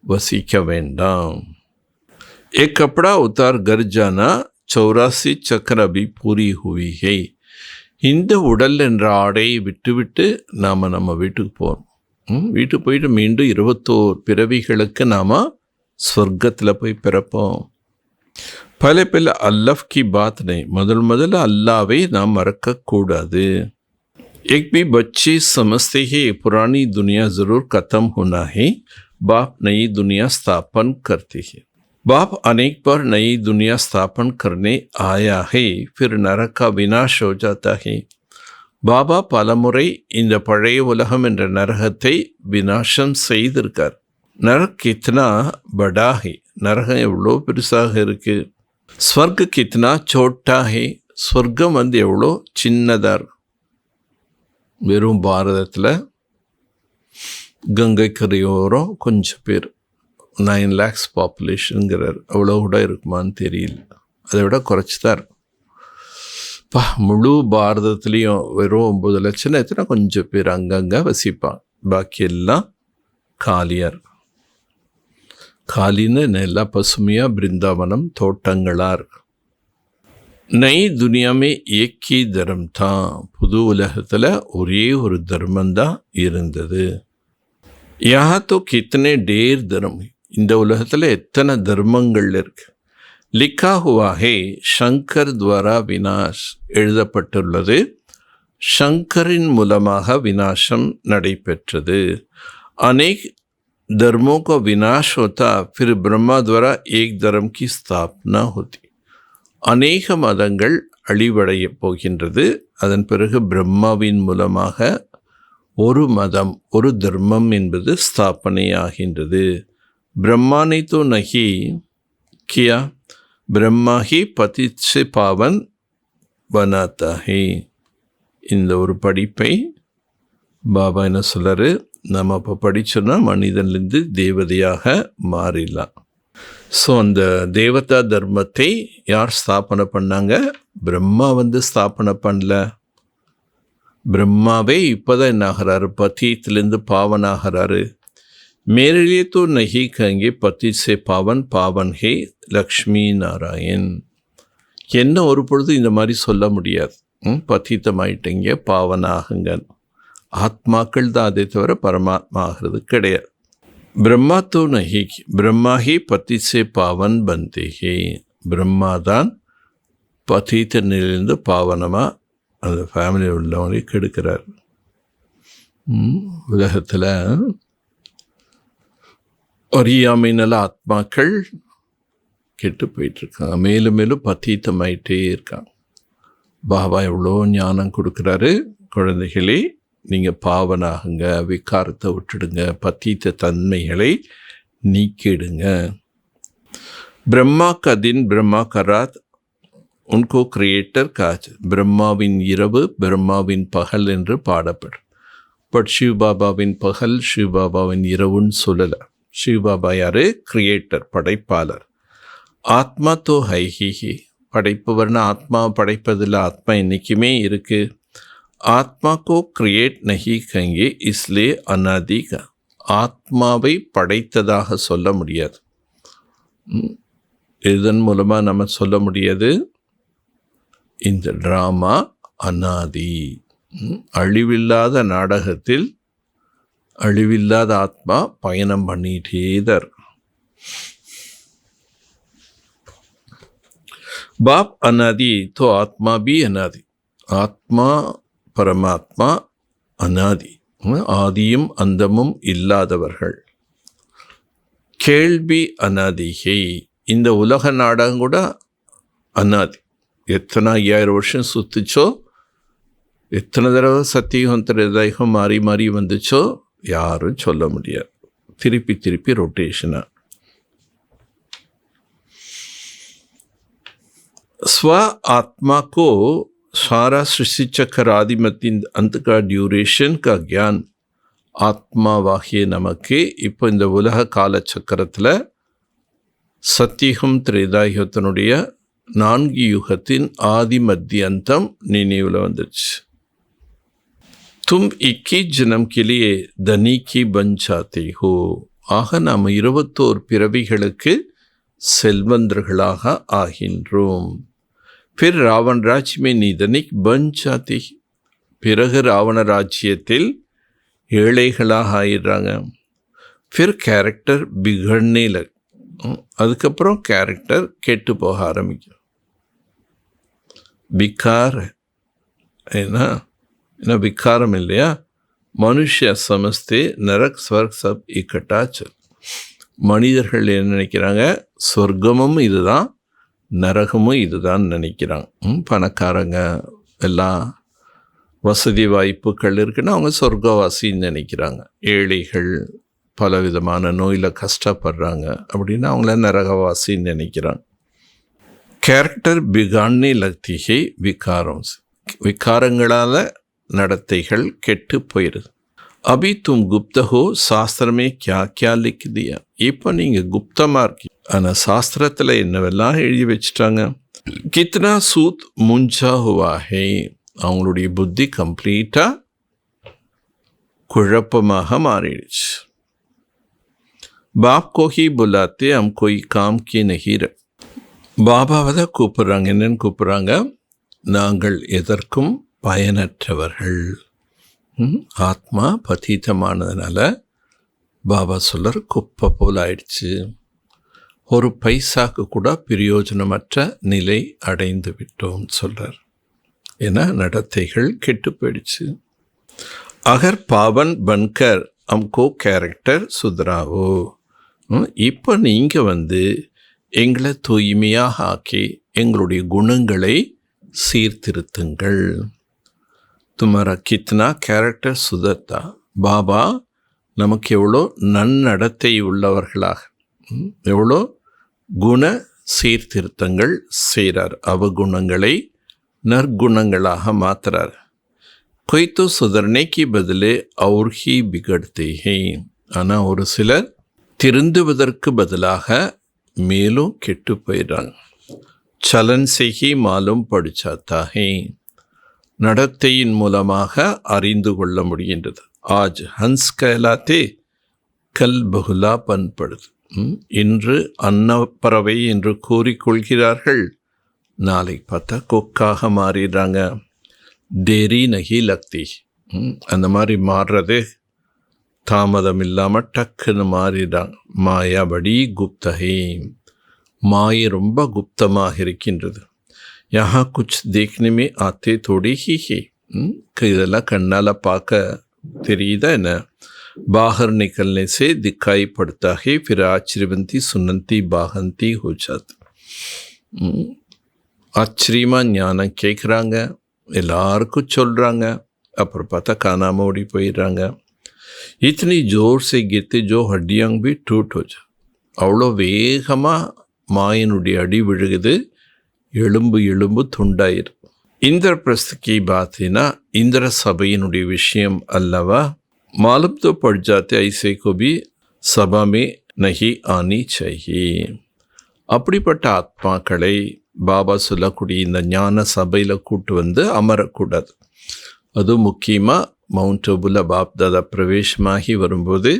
வசிக்க வேண்டாம். एक कपड़ा उतार घर जाना 84 चक्र अभी पूरी हुई है. இந்த உடல் என்ற ஆடையை விட்டுவிட்டு நாம் நம்ம வீட்டுக்கு போகிறோம். வீட்டுக்கு போயிட்டு மீண்டும் 21 பிறவிகளுக்கு நாம் ஸ்வர்க்கத்தில் போய் பிறப்போம். பல அல்லாஹ் கி பாத் நை, முதல்ல அல்லாவை நாம் மறக்கக்கூடாது. एक भी बच्चे समझते हैं पुरानी दुनिया ज़रूर ख़त्म होना है, बाप नई दुनिया स्थापन करते हैं. बाप अनेक बार नई दुनिया स्थापन करने आया है, फिर नरक का विनाश हो जाता है. பாபா பலமுறை இந்த பழைய உலகம் என்ற நரகத்தை விநாசம் செய்திருக்கார். நரக் கித்னா படா ஹே, நரகம் எவ்வளோ பெருசாக இருக்குது. ஸ்வர்க் கித்னா சோட்டா ஹே, ஸ்வர்க்கம் எவ்வளோ சின்னதாக இருக்கு. வெறும் பாரதத்தில் கங்கை கரையோரம் கொஞ்சம் பேர் 9 lakhs பாப்புலேஷனுங்கிறார். அவ்வளோ கூட இருக்குமான்னு தெரியல, அதை விட குறைச்சி தான் இருக்கும். முழு பாரதத்துலேயும் வெறும் 9 லட்சம் எத்தனை கொஞ்சம் பேர் அங்கங்கே வசிப்பான். பாக்கி எல்லாம் காலியாக இருக்கும். காலின்னு எல்லாம் பசுமையாக பிருந்தாவனம் தோட்டங்களாக இருக்கும். நய் துனியாமே ஏக்கி தர்மம் தான், புது உலகத்தில் ஒரே ஒரு தர்மந்தான் இருந்தது. யஹா கித்தனை டேர் தர்மம், இந்த உலகத்தில் எத்தனை தர்மங்கள் இருக்கு. லிக்கா ஹுவா ஹே ஷங்கர் துவாரா வினாஷ், எழுதப்பட்டுள்ளது ஷங்கரின் மூலமாக விநாசம் நடைபெற்றது. अनेक धर्मों का विनाश होता, फिर ब्रह्मा द्वारा एक धर्म की स्थापना होती. அநேக மதங்கள் அழிவடைய போகின்றது, அதன் பிறகு பிரம்மாவின் மூலமாக ஒரு மதம் ஒரு தர்மம் என்பது ஸ்தாபனை ஆகின்றது. பிரம்மானை தோ நஹி கியா, பிரம்மா ஹி பதித் சே பாவன் பனாத்தா ஹே. இந்த ஒரு படிப்பை பாபா என்ன சொல்கிறாரு, நம்ம இப்போ படித்தோன்னா மனிதன்லேருந்து தேவதையாக மாறிடலாம். ஸோ அந்த தேவதா தர்மத்தை யார் ஸ்தாபனை பண்ணாங்க? பிரம்மா ஸ்தாபனை பண்ணல. பிரம்மாவே இப்போ தான் என்ன ஆகிறாரு, பத்தீத்திலேருந்து பாவனாகிறாரு. மேரிலே தோ நஹி கங்கே பத்தி சே பாவன் பாவன் ஹே லக்ஷ்மி நாராயண். என்ன ஒரு பொழுது இந்த மாதிரி சொல்ல முடியாது. பத்தீத்தமாயிட்டீங்க பாவனாகுங்க. ஆத்மாக்கள் தான், அதை தவிர பரமாத்மா ஆகிறது கிடையாது. பிரம்மா தோ நஹி, பிரம்மா ஹி பத்தி சே பாவன் பந்தே ஹே. பிரம்மா தான் பத்தீத்த நிலையிலிருந்து பாவனமாக அந்த ஃபேமிலியில் உள்ளவங்களை கெடுக்கிறார். உலகத்தில் அறியாமையினால ஆத்மாக்கள் கெட்டு போயிட்டுருக்காங்க, மேலும் மேலும் பத்தீத்தமாயிட்டே இருக்காங்க. பாபா எவ்வளோ ஞானம் கொடுக்குறாரு. குழந்தைகளே, நீங்கள் பாவனாகுங்க, விகாரத்தை விட்டுடுங்க, பத்தீத்த தன்மைகளை நீக்கிடுங்க. பிரம்மா கதின் பிரம்மா கராத் உன்கோ கிரியேட்டர் காஜ். பிரம்மாவின் இரவு பிரம்மாவின் பகல் என்று பாடப்படும். பட் சிவபாபாவின் பகல் சிவபாபாவின் இரவுன்னு சொல்லலை. சிவபாபா யார்? கிரியேட்டர், படைப்பாளர். ஆத்மா தோ ஹைஹி, படைப்பவர்னா ஆத்மா படைப்பதில் ஆத்மா என்றைக்குமே இருக்குது. ஆத்மா கோ கிரியேட் நஹி கங்கே இஸ்லே அனாதி கா. ஆத்மாவை படைத்ததாக சொல்ல முடியாது. இதன் மூலமாக நம்ம சொல்ல முடியாது, இந்த ட்ராமா அனாதி, அழிவில்லாத நாடகத்தில் அழிவில்லாத ஆத்மா பயணம் பண்ணிகிட்டே தான் இருக்கும். பாப் அனாதி தோ ஆத்மா பி அனாதி. ஆத்மா பரமாத்மா அனாதி, ஆதியும் அந்தமும் இல்லாதவர்கள். கேள்வி அனாதிகை, இந்த உலக நாடகம் கூட அனாதி. எத்தனை 5000 வருஷம் சுற்றுச்சோ, எத்தனை தடவை சத்தியுகம் திரேதாயுகம் மாறி மாறி வந்துச்சோ யாரும் சொல்ல முடியாது. திருப்பி திருப்பி ரொட்டேஷனாக. स्व आत्मा को सारा सृष्टि चक्र आदिमती अंत का ड्यूरेशन का ज्ञान ஆத்மாவாகிய நமக்கு இப்போ இந்த உலக கால சக்கரத்தில் சத்தியுகம் திரேதாயுகத்தினுடைய 4 யுகத்தின் ஆதி மத்திய அந்தம் நினைவில் வந்துடுச்சு. தும் 21 ஜனம் கிளியே தனிக்கு பஞ்சாத்தை ஹோ. ஆக நாம் 21 பிறவிகளுக்கு செல்வந்தர்களாக ஆகின்றோம். பிறகு ராவண ராஜ்யமே நீ தனிக் பன் ஜாதி. பிறகு ராவண ராஜ்யத்தில் ஏழைகளாக ஆயிடுறாங்க. फिर கேரக்டர் பிகடனே லக். அதுக்கப்புறம் கேரக்டர் கெட்டு போக ஆரம்பிக்கும். விகார் ஏன்னா விகாரம் இல்லையா? மனுஷ சமஸ்தே நரக் ஸ்வர்க் சப் இக்கட்டா சொல். மனிதர்கள் என்ன நினைக்கிறாங்க? சொர்க்கமும் இதுதான், நரகமும் இதுதான் நினைக்கிறாங்க. பணக்காரங்க எல்லாம் வசதி வாய்ப்புகள் இருக்குன்னா அவங்க சொர்க்கவாசின்னு நினைக்கிறாங்க. ஏழைகள் பலவிதமான நோயில் கஷ்டப்படுறாங்க அப்படின்னா அவங்கள நரகவாசின்னு நினைக்கிறாங்க. கேரக்டர் பிகான்னே லக்திகை விகாரம். விகாரங்களால் நடத்தைகள் கெட்டு போயிடுது. அபி தும் குப்தஹோ சாஸ்திரமே கியா கியா லிக் தியா. இப்போ நீங்கள் குப்தமாக இருக்கீங்க, ஆனால் சாஸ்திரத்தில் என்னவெல்லாம் எழுதி வச்சுட்டாங்க. கித்னா சூத் முஞ்சா ஹுவா ஹே. அவங்களுடைய புத்தி கம்ப்ளீட்டாக குழப்பமாக மாறிடுச்சு. பாப் கோஹி புல்லாத்தே ஹம் கோய் காம் கி நஹீர். பாபாவை தான் கூப்பிட்றாங்க. என்னன்னு கூப்பிட்றாங்க? நாங்கள் எதற்கும் பயனற்றவர்கள். ஆத்மா பதீதமானதுனால பாபா சொல்லர் குப்பை போல் ஆயிடுச்சு. ஒரு பைசாக்கு கூட பிரயோஜனமற்ற நிலை அடைந்து விட்டோம் சொல்கிறார். ஏன்னா நடத்தைகள் கெட்டு போயிடுச்சு. அகர் பாவன் பன்கர் அம்கோ கேரக்டர் சுதராவோ. இப்போ நீங்கள் எங்களை தூய்மையாக ஆக்கி எங்களுடைய குணங்களை சீர்திருத்துங்கள். துமாரா கித்னா கேரக்டர் சுதர்த்தா. பாபா நமக்கு எவ்வளோ நன்னடத்தை உள்ளவர்களாக, எவ்வளோ குண சீர்திருத்தங்கள் செய்கிறார். அவகுணங்களை நற்குணங்களாக மாற்றுறார். கொய்த்து சுதர்னைக்கு பதிலே அவர் ஹி பிகடத்தே ஹே. ஆனால் ஒரு சிலர் திருந்துவதற்கு பதிலாக மேலும் கெட்டு போயிடுறாங்க. சலன் செய்கி மாலும் படிச்சாத்தா ஹே. நடத்தையின் மூலமாக அறிந்து கொள்ள முடிகின்றது. ஆஜ் ஹன்ஸ் கலாத்தே கல் பகுலா பண்படுது. இன்று அன்னப்பறவை என்று கூறிக்கொள்கிறார்கள், நாளை பார்த்தா கொக்காக மாறிடுறாங்க. டேரி நகி லக்தி. அந்த மாதிரி மாறுறது தாமதம் இல்லாமல் டக்குன்னு மாறிடுறாங்க. மாயாபடி குப்தஹே. மாயை ரொம்ப குப்தமாக இருக்கின்றது. யஹா குச் தேக்னே ஆத்தே தோடி ஹி ஹே. இதெல்லாம் கண்ணால் பார்க்க தெரியுதா என்ன? बाहर निकलने से दिखाई पड़ता है, फिर आश्चर्यवंती सुनंती बाहंती हो जाती. ஆச்சரியமாக ஞானம் கேட்குறாங்க, எல்லாருக்கும் சொல்கிறாங்க, அப்புறம் பார்த்தா காணாமல் ஓடி போயிடுறாங்க. இத்தனி ஜோர் சே கித்து ஜோ ஹட்டியாங் பி டூட் हो जा. அவ்வளோ வேகமாக மாயினுடைய அடி விழுகுது, எலும்பு துண்டாயிரு. இந்திரபிரஸ்தகி பாத்தினா இந்திர சபையினுடைய விஷயம் அல்லவா? मालूम तो पड़ जाते ऐसे को भी सभा में नहीं आनी चाहिए. அப்படிப்பட்ட ஆத்மாக்களை பாபா சொல்லக்கூடிய இந்த ஞான சபையில் கூட்டு அமரக்கூடாது. அதுவும் முக்கியமாக மவுண்ட் அபுல பாப்தாதா பிரவேசமாகி வரும்போது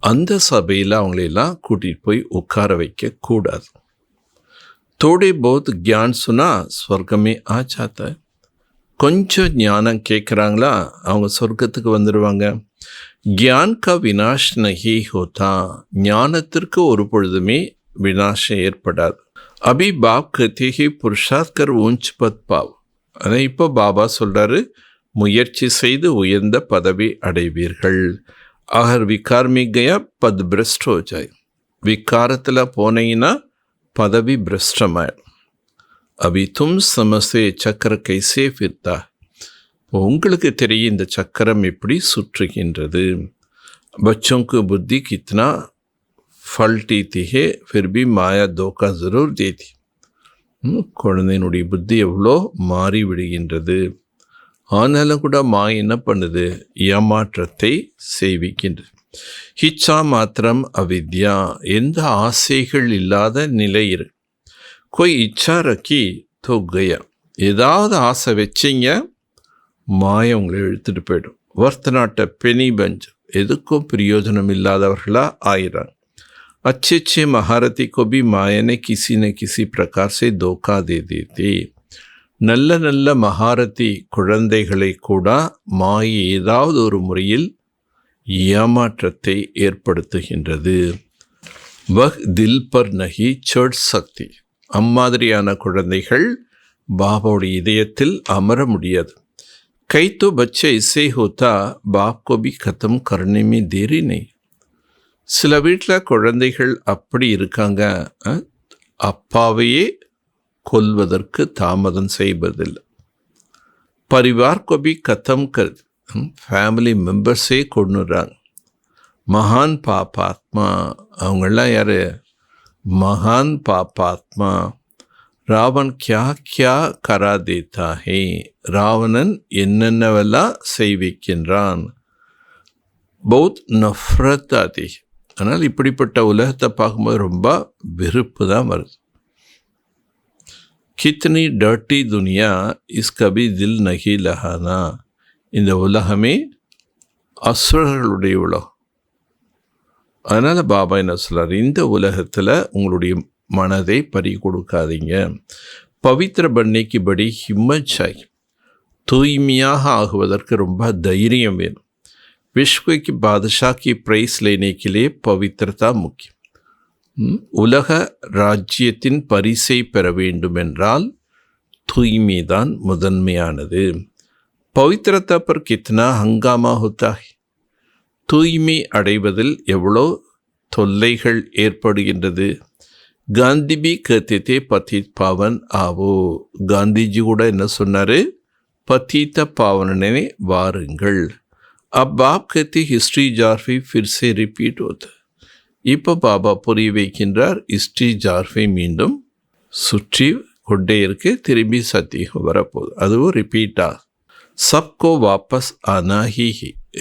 அந்த சபையில் அவங்களெல்லாம் கூட்டிகிட்டு போய் உட்கார வைக்கக்கூடாது. தோடே बहुत ज्ञान सुना स्वर्ग में आ जाता है. கொஞ்சம் ஞானம் கேட்குறாங்களா அவங்க சொர்க்கத்துக்கு வந்துடுவாங்க. கியான் கா வினாஷ் நஹி ஹோதா. ஞானத்திற்கு ஒரு பொழுதுமே வினாஷம் ஏற்படாது. அபி பாப் கத்திஹி புருஷாத்கர் ஊஞ்ச் பத் பாவ். அதை இப்போ பாபா சொல்கிறாரு, முயற்சி செய்து உயர்ந்த பதவி அடைவீர்கள். அகர் விகார் மீ கயா பத் பிரஸ்ட் ஹோ ஜாய். விகாரத்தில் போனீங்கன்னா பதவி பிரஷ்டமாயிடும். अभी तुम समझते चक्र कैसे फिरता. உங்களுக்கு தெரியும் இந்த சக்கரம் எப்படி சுற்றுகின்றது. बच्चों को बुद्धि कितना फलती है फिर भी माया धोखा जरूर देती. குழந்தையினுடைய புத்தி எவ்வளோ மாறி விடுகின்றது. ஆனாலும் கூட மாய் என்ன பண்ணுது, ஏமாற்றத்தை செய்விக்கின்றது. இச்சா மாத்திரம் அவித்யா, எந்த ஆசைகள் இல்லாத நிலை இரு. कोई इच्छा रखी तो गया, ஏதாவது ஆசை வச்சிங்க மாய உங்களை இழுத்துட்டு போயிடும். வர்த்தனாட்ட பெனி பஞ்ச், எதுக்கும் பிரயோஜனம் இல்லாதவர்களாக ஆயிறாங்க. अच्छे अच्छे महारथी को भी माया ने किसी न किसी प्रकार से धोखा दे देती. நல்ல நல்ல மகாரதி குழந்தைகளை கூட மாயை ஏதாவது ஒரு முறையில் ஏமாற்றத்தை ஏற்படுத்துகின்றது. வஹ் தில் பர் நஹி சட் சக்தி, அம்மாதிரியான குழந்தைகள் பாபாவுடைய இதயத்தில் அமர முடியாது. கை தோ பச்சை இசை ஹோத்தா பாப் கோ பி கத்தம் கர்னே மே தேரி நஹி. சில வீட்டில் குழந்தைகள் அப்படி இருக்காங்க, அப்பாவையே கொல்வதற்கு தாமதம் செய்வதில்லை. பரிவார் को भी खत्म कर, ஃபேமிலி மெம்பர்ஸே கொண்டுறாங்க. மகான் பாப்பாத்மா, அவங்களாம் யார், மகான் பாப்பாத்மா. ராவன் கியா கியா கரா தேத்தா ஹே, ராவணன் என்னென்னவெல்லாம் செய்விக்கின்றான். பௌத் நஃப்ரத் ஆதி. ஆனால் இப்படிப்பட்ட உலகத்தை பார்க்கும்போது ரொம்ப வெறுப்பு தான் வருது. கித்னி டர்ட்டி துனியா இஸ் கபி தில் நகி லஹானா. இந்த உலகமே அசுரர்களுடைய உலகம். அதனால் பாபா என்ன சொல்கிறார், இந்த உலகத்தில் உங்களுடைய மனதை பறி கொடுக்காதீங்க. பவித்ர பன்னைக்கு படி ஹிம்மத் சாய், தூய்மையாக ஆகுவதற்கு ரொம்ப தைரியம் வேணும். विश्व की बादशाह की प्राइस लेने के लिए पवित्रता मुख्य. உலக ராஜ்யத்தின் பரிசை பெற வேண்டுமென்றால் தூய்மைதான் முதன்மையானது. பவித்ரதா பர் கித்னா ஹங்காமா ஹோத்தா ஹை. தூய்மை அடைவதில் எவ்வளோ தொல்லைகள் ஏற்படுகின்றது. காந்தி பி கத்தித்தே பத்தித் பாவன் ஆவோ. காந்திஜி கூட என்ன சொன்னார், பத்தித்த பாவனனே வாருங்கள். अब बाप कहते हिस्ट्री जारफी फिर से रिपीट होता. இப்போ பாபா புரிய வைக்கின்றார், ஹிஸ்ட்ரி ஜார்ஃபை மீண்டும் சுற்றி கொண்டே இருக்கு, திரும்பி சத்தியம் வரப்போகுது, அதுவும் ரிப்பீட்டா. சப்கோ வாபஸ் ஆனா ஹி,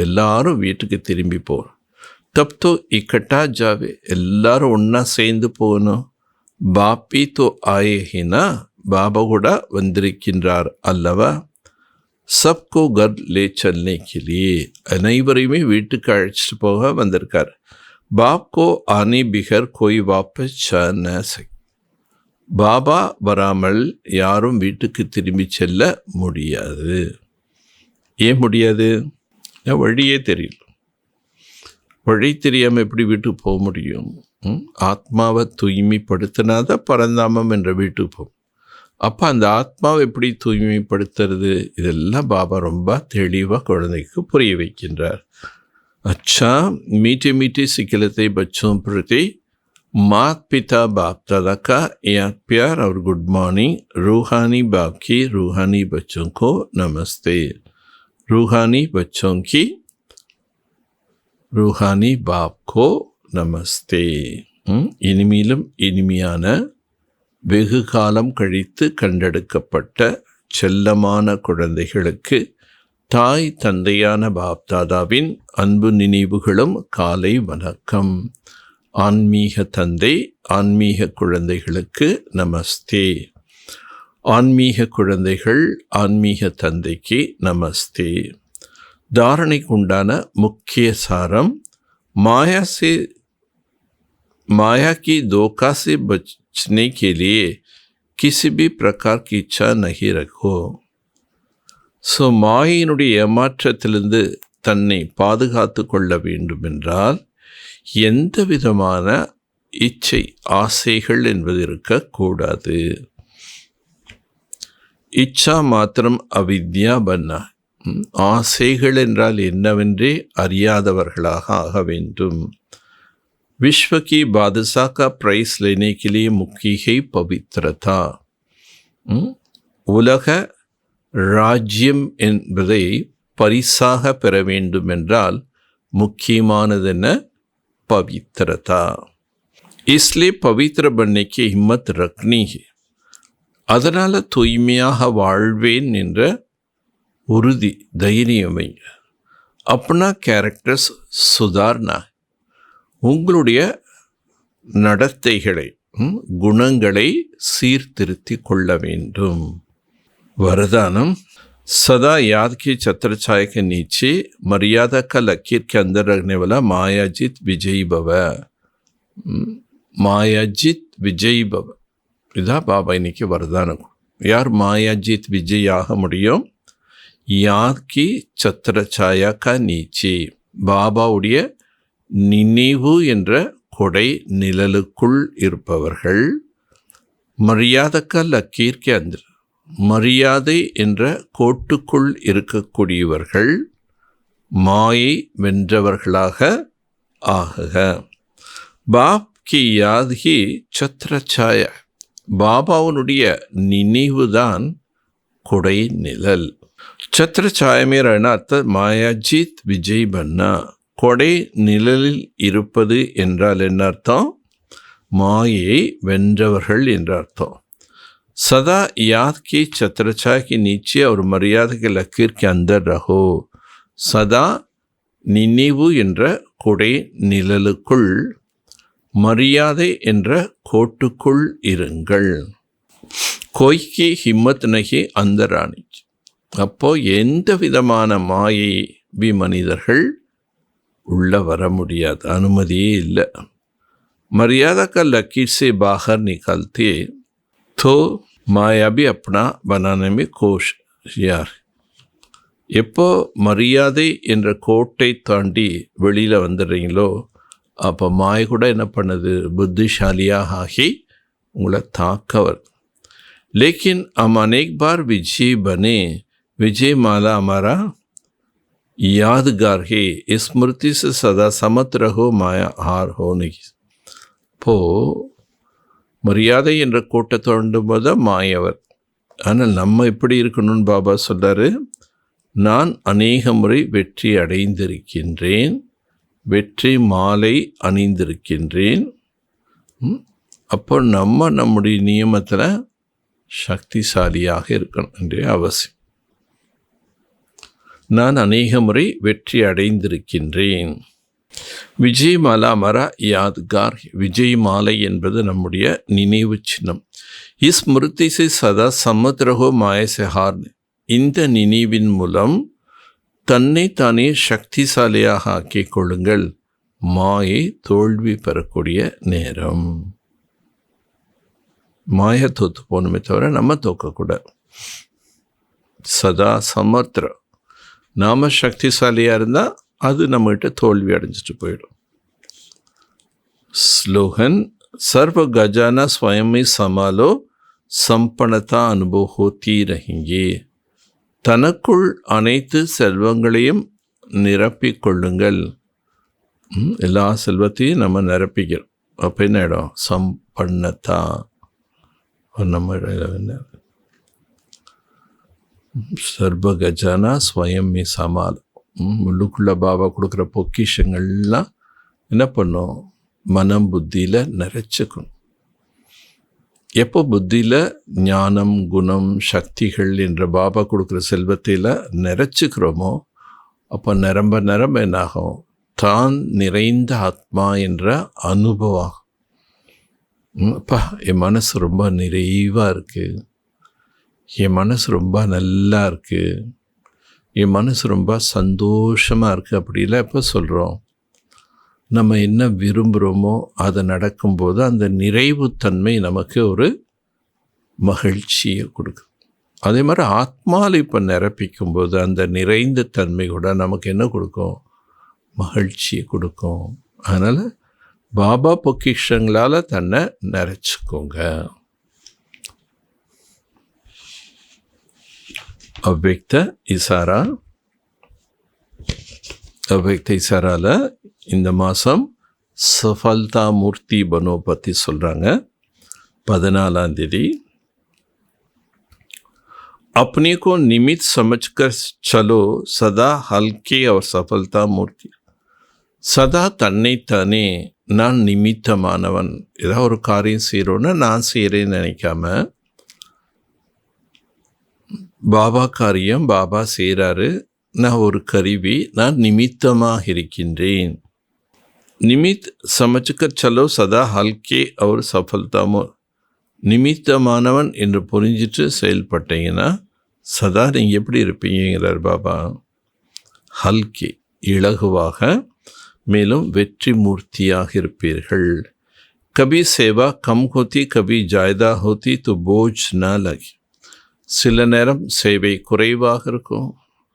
எல்லாரும் வீட்டுக்கு திரும்பி போகிறோம். தப் தோ இக்கட்டா ஜாவே, எல்லாரும் ஒன்றா சேர்ந்து போகணும். பாப்பி தோ ஆயேஹினா, பாபா கூட வந்திருக்கின்றார் அல்லவா. சப்கோ கர் லே சல்னே கிளியே, அனைவரையுமே வீட்டுக்கு அழைச்சிட்டு போக வந்திருக்கார். பாப்கோ ஆனே பிகர் கோய் வாபஸ் ச சக். பாபா வராமல் யாரும் வீட்டுக்கு திரும்பி செல்ல முடியாது. ஏன் முடியாது? வழியே தெரியல. வழி தெரியாமல் எப்படி வீட்டுக்கு போக முடியும்? ஆத்மாவை தூய்மைப்படுத்தினாதான் பரந்தாமம் என்ற வீட்டுக்கு போகும். அப்போ அந்த ஆத்மாவை எப்படி தூய்மைப்படுத்துறது, இதெல்லாம் பாபா ரொம்ப தெளிவாக குழந்தைக்கு புரிய வைக்கின்றார். अच्छा मीठे मीठे सिखलते बच्चों प्रति माता पिता बाप दादा का याद प्यार और गुड मॉर्निंग. रूहानी बाप की रूहानी बच्चों को नमस्ते. रूहानी बच्चों की रूहानी बाप को नमस्ते. இனிமேலும் இனிமையான வெகு காலம் கழித்து கண்டெடுக்கப்பட்ட செல்லமான குழந்தைகளுக்கு தாய் தந்தையான பாப்தாதாவின் அன்பு நினைவுகளும் காலை வணக்கம். ஆன்மீக தந்தை ஆன்மீக குழந்தைகளுக்கு நமஸ்தே. ஆன்மீக குழந்தைகள் ஆன்மீக தந்தைக்கு நமஸ்தே. தாரணைக்கு உண்டான முக்கிய சாரம், माया की धोखा से बचने के लिए किसी भी प्रकार की इच्छा नहीं रखो. ஸோ மாயினுடைய ஏமாற்றத்திலிருந்து தன்னை பாதுகாத்து கொள்ள வேண்டுமென்றால் எந்த விதமான இச்சை ஆசைகள் என்பது இருக்கக்கூடாது. இச்சா மாத்திரம் அவித்யா பன்னா. ஆசைகள் என்றால் என்னவென்றே அறியாதவர்களாக ஆக வேண்டும். विश्व की बादशाह का प्राइस लेने के लिए मुख्य है पवित्रता. உலக ராஜ்யம் என்பதை பரிசாக பெற வேண்டுமென்றால் முக்கியமானது என்ன? पवित्रता। इसलिए पवित्र बनने की हिम्मत रखनी है। அதனால் தூய்மையாக வாழ்வேன் என்ற உறுதி தைரியமை अपना கேரக்டர்ஸ் சுதாரணா, உங்களுடைய நடத்தைகளை குணங்களை சீர்திருத்தி கொள்ள வேண்டும்। वरदानम सदा याद की छत्र छाया के नीचे मर्यादा का लकीर के अंदर रखने वाला मायाजित विजयी भव। மாயாஜித் விஜய் பவ, இதான் பாபா இன்னைக்கு வரதானம்। யார் மாயாஜித் விஜயாக முடியும்? யாத் கி சத்திர சாயா கா நீச்சி, பாபாவுடைய நினைவு என்ற கொடை நிழலுக்குள் இருப்பவர்கள்। மரியாதக்க லக்கீர் கே அந்தர், மரியாதை என்ற கோட்டுக்குள் இருக்கக்கூடியவர்கள்। மாயை வென்றவர்களாக ஆகுக। பாப் கி யாத் ஹி சத்ர சாயா, பாபாவுனுடைய நினைவுதான் கொடை நிழல்। சத்ர சாயா மேர அர்த்த மாயாஜித் விஜய் பன்னா, கொடை நிழலில் இருப்பது என்றால் என்ன அர்த்தம்? மாயை வென்றவர்கள் என்ற அர்த்தம்। सदा याद की छत्रछाया के नीचे और मर्यादा के लकीर के अंदर रहो। सदा நினைவு என்ற கொடை நிழலுக்குள், மரியாதை என்ற கோட்டுக்குள் இருங்கள்। கோய்க்கு ஹிம்மத் நகி அந்தராணி, அப்போ எந்த விதமான மாயை மனிதர்கள் உள்ள வர முடியாது, அனுமதியே இல்லை। मर्यादा का लकीर से बाहर निकलते तो माया भी अपना बनाने में कोशियार। எப்போ மரியாதை என்ற கோட்டை தாண்டி வெளியில் வந்துடுறீங்களோ அப்போ மாய கூட என்ன பண்ணுது? புத்திசாலியாக ஆகி உங்களை தாக்க வருது। लेकिन हम अनेक बार विजय बने, विजय माला हमारा यादगार है, स्मृति से सदा समत रहो, माया हार हो नहीं। இப்போ மரியாதை என்ற கோட்டை தோண்டும் போது மாயவர்। ஆனால் நம்ம எப்படி இருக்கணும்னு பாபா சொல்றாரு, நான் அநேக முறை வெற்றி அடைந்திருக்கின்றேன், வெற்றி மாலை அணிந்திருக்கின்றேன்। அப்போ நம்ம நம்முடைய நியமத்தில் சக்திசாலியாக இருக்கணும் என்ற அவசியம்। நான் அநேக முறை வெற்றி அடைந்திருக்கின்றேன்। விஜய் மாலா மரா யாத்கார், விஜய் மாலை என்பது நம்முடைய நினைவு சின்னம்। ஸ்மிருதி சே சதா சமுத்திரகோ மாய செஹார், இந்த நினைவின் மூலம் தன்னை தானே சக்திசாலியாக ஆக்கிக் கொள்ளுங்கள், மாயை தோல்வி பெறக்கூடிய நேரம்। மாய தோத்து போகணுமே தவிர நம்ம தோக்கக்கூடாது। சதா சமுத்திர, நாம சக்திசாலியாக இருந்தால் அது நம்மகிட்ட தோல்வி அடைஞ்சிட்டு போயிடும்। ஸ்லோகன் सर्व खजाना स्वयं में संभालो, संपन्नता अनुभव होती रहेंगे। தனக்குள் அனைத்து செல்வங்களையும் நிரப்பிக் கொள்ளுங்கள்। எல்லா செல்வத்தையும் நம்ம நிரப்பிக்கிறோம், அப்போ என்ன இடம்? சம்பன்னதா। நம்ம சர்வ கஜானா ஸ்வயம் மே சமால், உள்ளுக்குள்ள பாபா கொடுக்குற பொக்கிஷங்கள்லாம் என்ன பண்ணும்? மனம் புத்தியில் நிறைச்சிக்கணும்। எப்போ புத்தியில் ஞானம் குணம் சக்திகள் என்ற பாபா கொடுக்குற செல்வத்தில் நிறைச்சிக்கிறோமோ அப்போ நிரம்ப நிரம்ப என்னாகும்? தான் நிறைந்த ஆத்மா என்ற அனுபவம்। அப்பா என் மனசு ரொம்ப நிறைவாக இருக்குது, என் மனசு ரொம்ப நல்லா இருக்குது, என் மனசு ரொம்ப சந்தோஷமாக இருக்குது அப்படிலாம் எப்போ சொல்கிறோம்? நம்ம என்ன விரும்புகிறோமோ அது நடக்கும்போது அந்த நிறைவுத்தன்மை நமக்கு ஒரு மகிழ்ச்சியை கொடுக்குது। அதே மாதிரி ஆத்மாவில் இப்போ நிரப்பிக்கும்போது அந்த நிறைந்த தன்மை கூட நமக்கு என்ன கொடுக்கும்? மகிழ்ச்சியை கொடுக்கும்। அதனால் பாபா பொக்கிஷங்களால் தன்னை நிறைச்சிக்கோங்க। அவ்யக்த இசாரா, அவ்யக்த இசாராவில் இந்த மாதம் சஃபல்தா மூர்த்தி பனோ பற்றி சொல்கிறாங்க। 14ஆம் தேதி अपने को निमित्त समझकर चलो सदा हल्के और सफलता मूर्ति. சதா தன்னைத்தானே நான் நிமித்தமானவன். ஏதாவது ஒரு காரியம் செய்கிறோன்னா நான் செய்கிறேன்னு நினைக்காம, பாபா காரியம் பாபா செய்கிறாரு, நான் ஒரு கருவி, நான் நிமித்தமாக இருக்கின்றேன். நிமித் சமச்சுக்கர் சலோ சதா ஹல்கே அவர் சஃபல்தாமோ. நிமித்தமானவன் என்று புரிஞ்சிட்டு செயல்பட்டீங்கன்னா சதா நீங்கள் எப்படி இருப்பீங்கிறார் பாபா. ஹல்கே இலகுவாக, மேலும் வெற்றி மூர்த்தியாக இருப்பீர்கள். கபி சேவா கம் ஹோத்தி கபி ஜாயதா ஹோத்தி து போஜ் ந லகி. சில நேரம் சேவை குறைவாக இருக்கும்,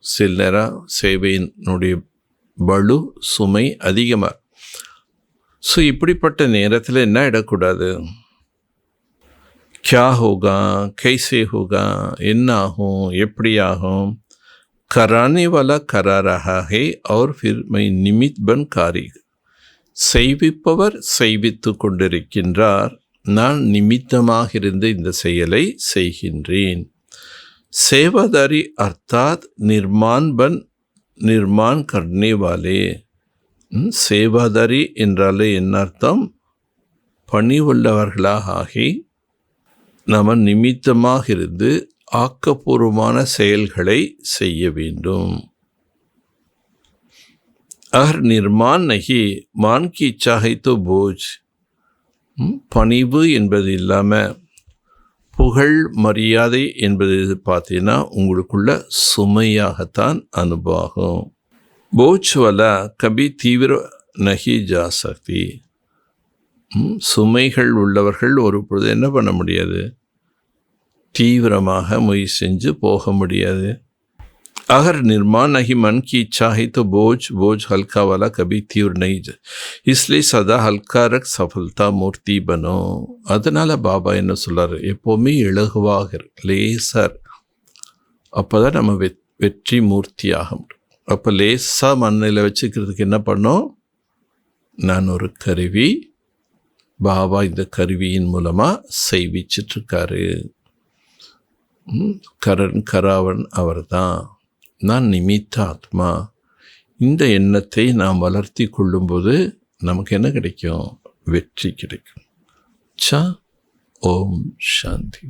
சில நேரம் சேவையினுடைய பளு சுமை அதிகமாக. ஸோ இப்படிப்பட்ட நேரத்தில் என்ன இடக்கூடாது? கியா ஹோகா, கைசே ஹோகா, என்ன ஆகும், எப்படி ஆகும்? கரானே வாலா கரா ரஹா ஹே और फिर मैं நிமித் பன் காரி. செய்விப்பவர் செய்வித்து கொண்டிருக்கின்றார், நான் நிமித்தமாக இருந்து இந்த செயலை செய்கின்றேன். சேவாதாரி அர்த்தாத் நிர்மான் பன் நிர்மான் கர்னே வாலே. சேவாதாரி என்றாலே என்ன அர்த்தம்? பணிவுள்ளவர்களாக ஆகி நாம் நிமித்தமாக இருந்து ஆக்கப்பூர்வமான செயல்களை செய்ய வேண்டும். அகர் நிர்மான் நகி மான் கி இச்சா ஹை தோ போஜ். பணிவு என்பது இல்லாமல் புகழ் மரியாதை என்பது பார்த்தீங்கன்னா உங்களுக்குள்ள சுமையாகத்தான் அனுபவம். போஜ் வாலா கபி தீவிர நகி ஜா சக்தி. சுமைகள் உள்ளவர்கள் ஒரு பொழுது என்ன பண்ண முடியாது? தீவிரமாக முயற்சி செஞ்சு போக முடியாது. அகர் நிர்மான் நகி மன் கி இச்சா ஹை தோ போஜ் போஜ் ஹல்கா வாலா கபி தீவிர நகி ஜா. இஸ்லியே சதா ஹல்கா ரக் சஃபல்தா மூர்த்தி பனோ. அதனால் பாபா என்ன சொல்கிறார்? எப்போவுமே இலகுவாக லேசர். அப்போ தான் நம்ம வெற்றி மூர்த்தியாக முடியும். அப்போ லேசாக மண்ணில் வச்சுக்கிறதுக்கு என்ன பண்ணோம்? நான் ஒரு கருவி, பாபா இந்த கருவியின் மூலமாக செய்விச்சிட்ருக்காரு. கரண் கராவன் அவர் தான், நான் நிமித்த ஆத்மா. இந்த எண்ணத்தை நாம் வளர்த்தி கொள்ளும்போது நமக்கு என்ன கிடைக்கும்? வெற்றி கிடைக்கும். சா ஓம் சாந்தி.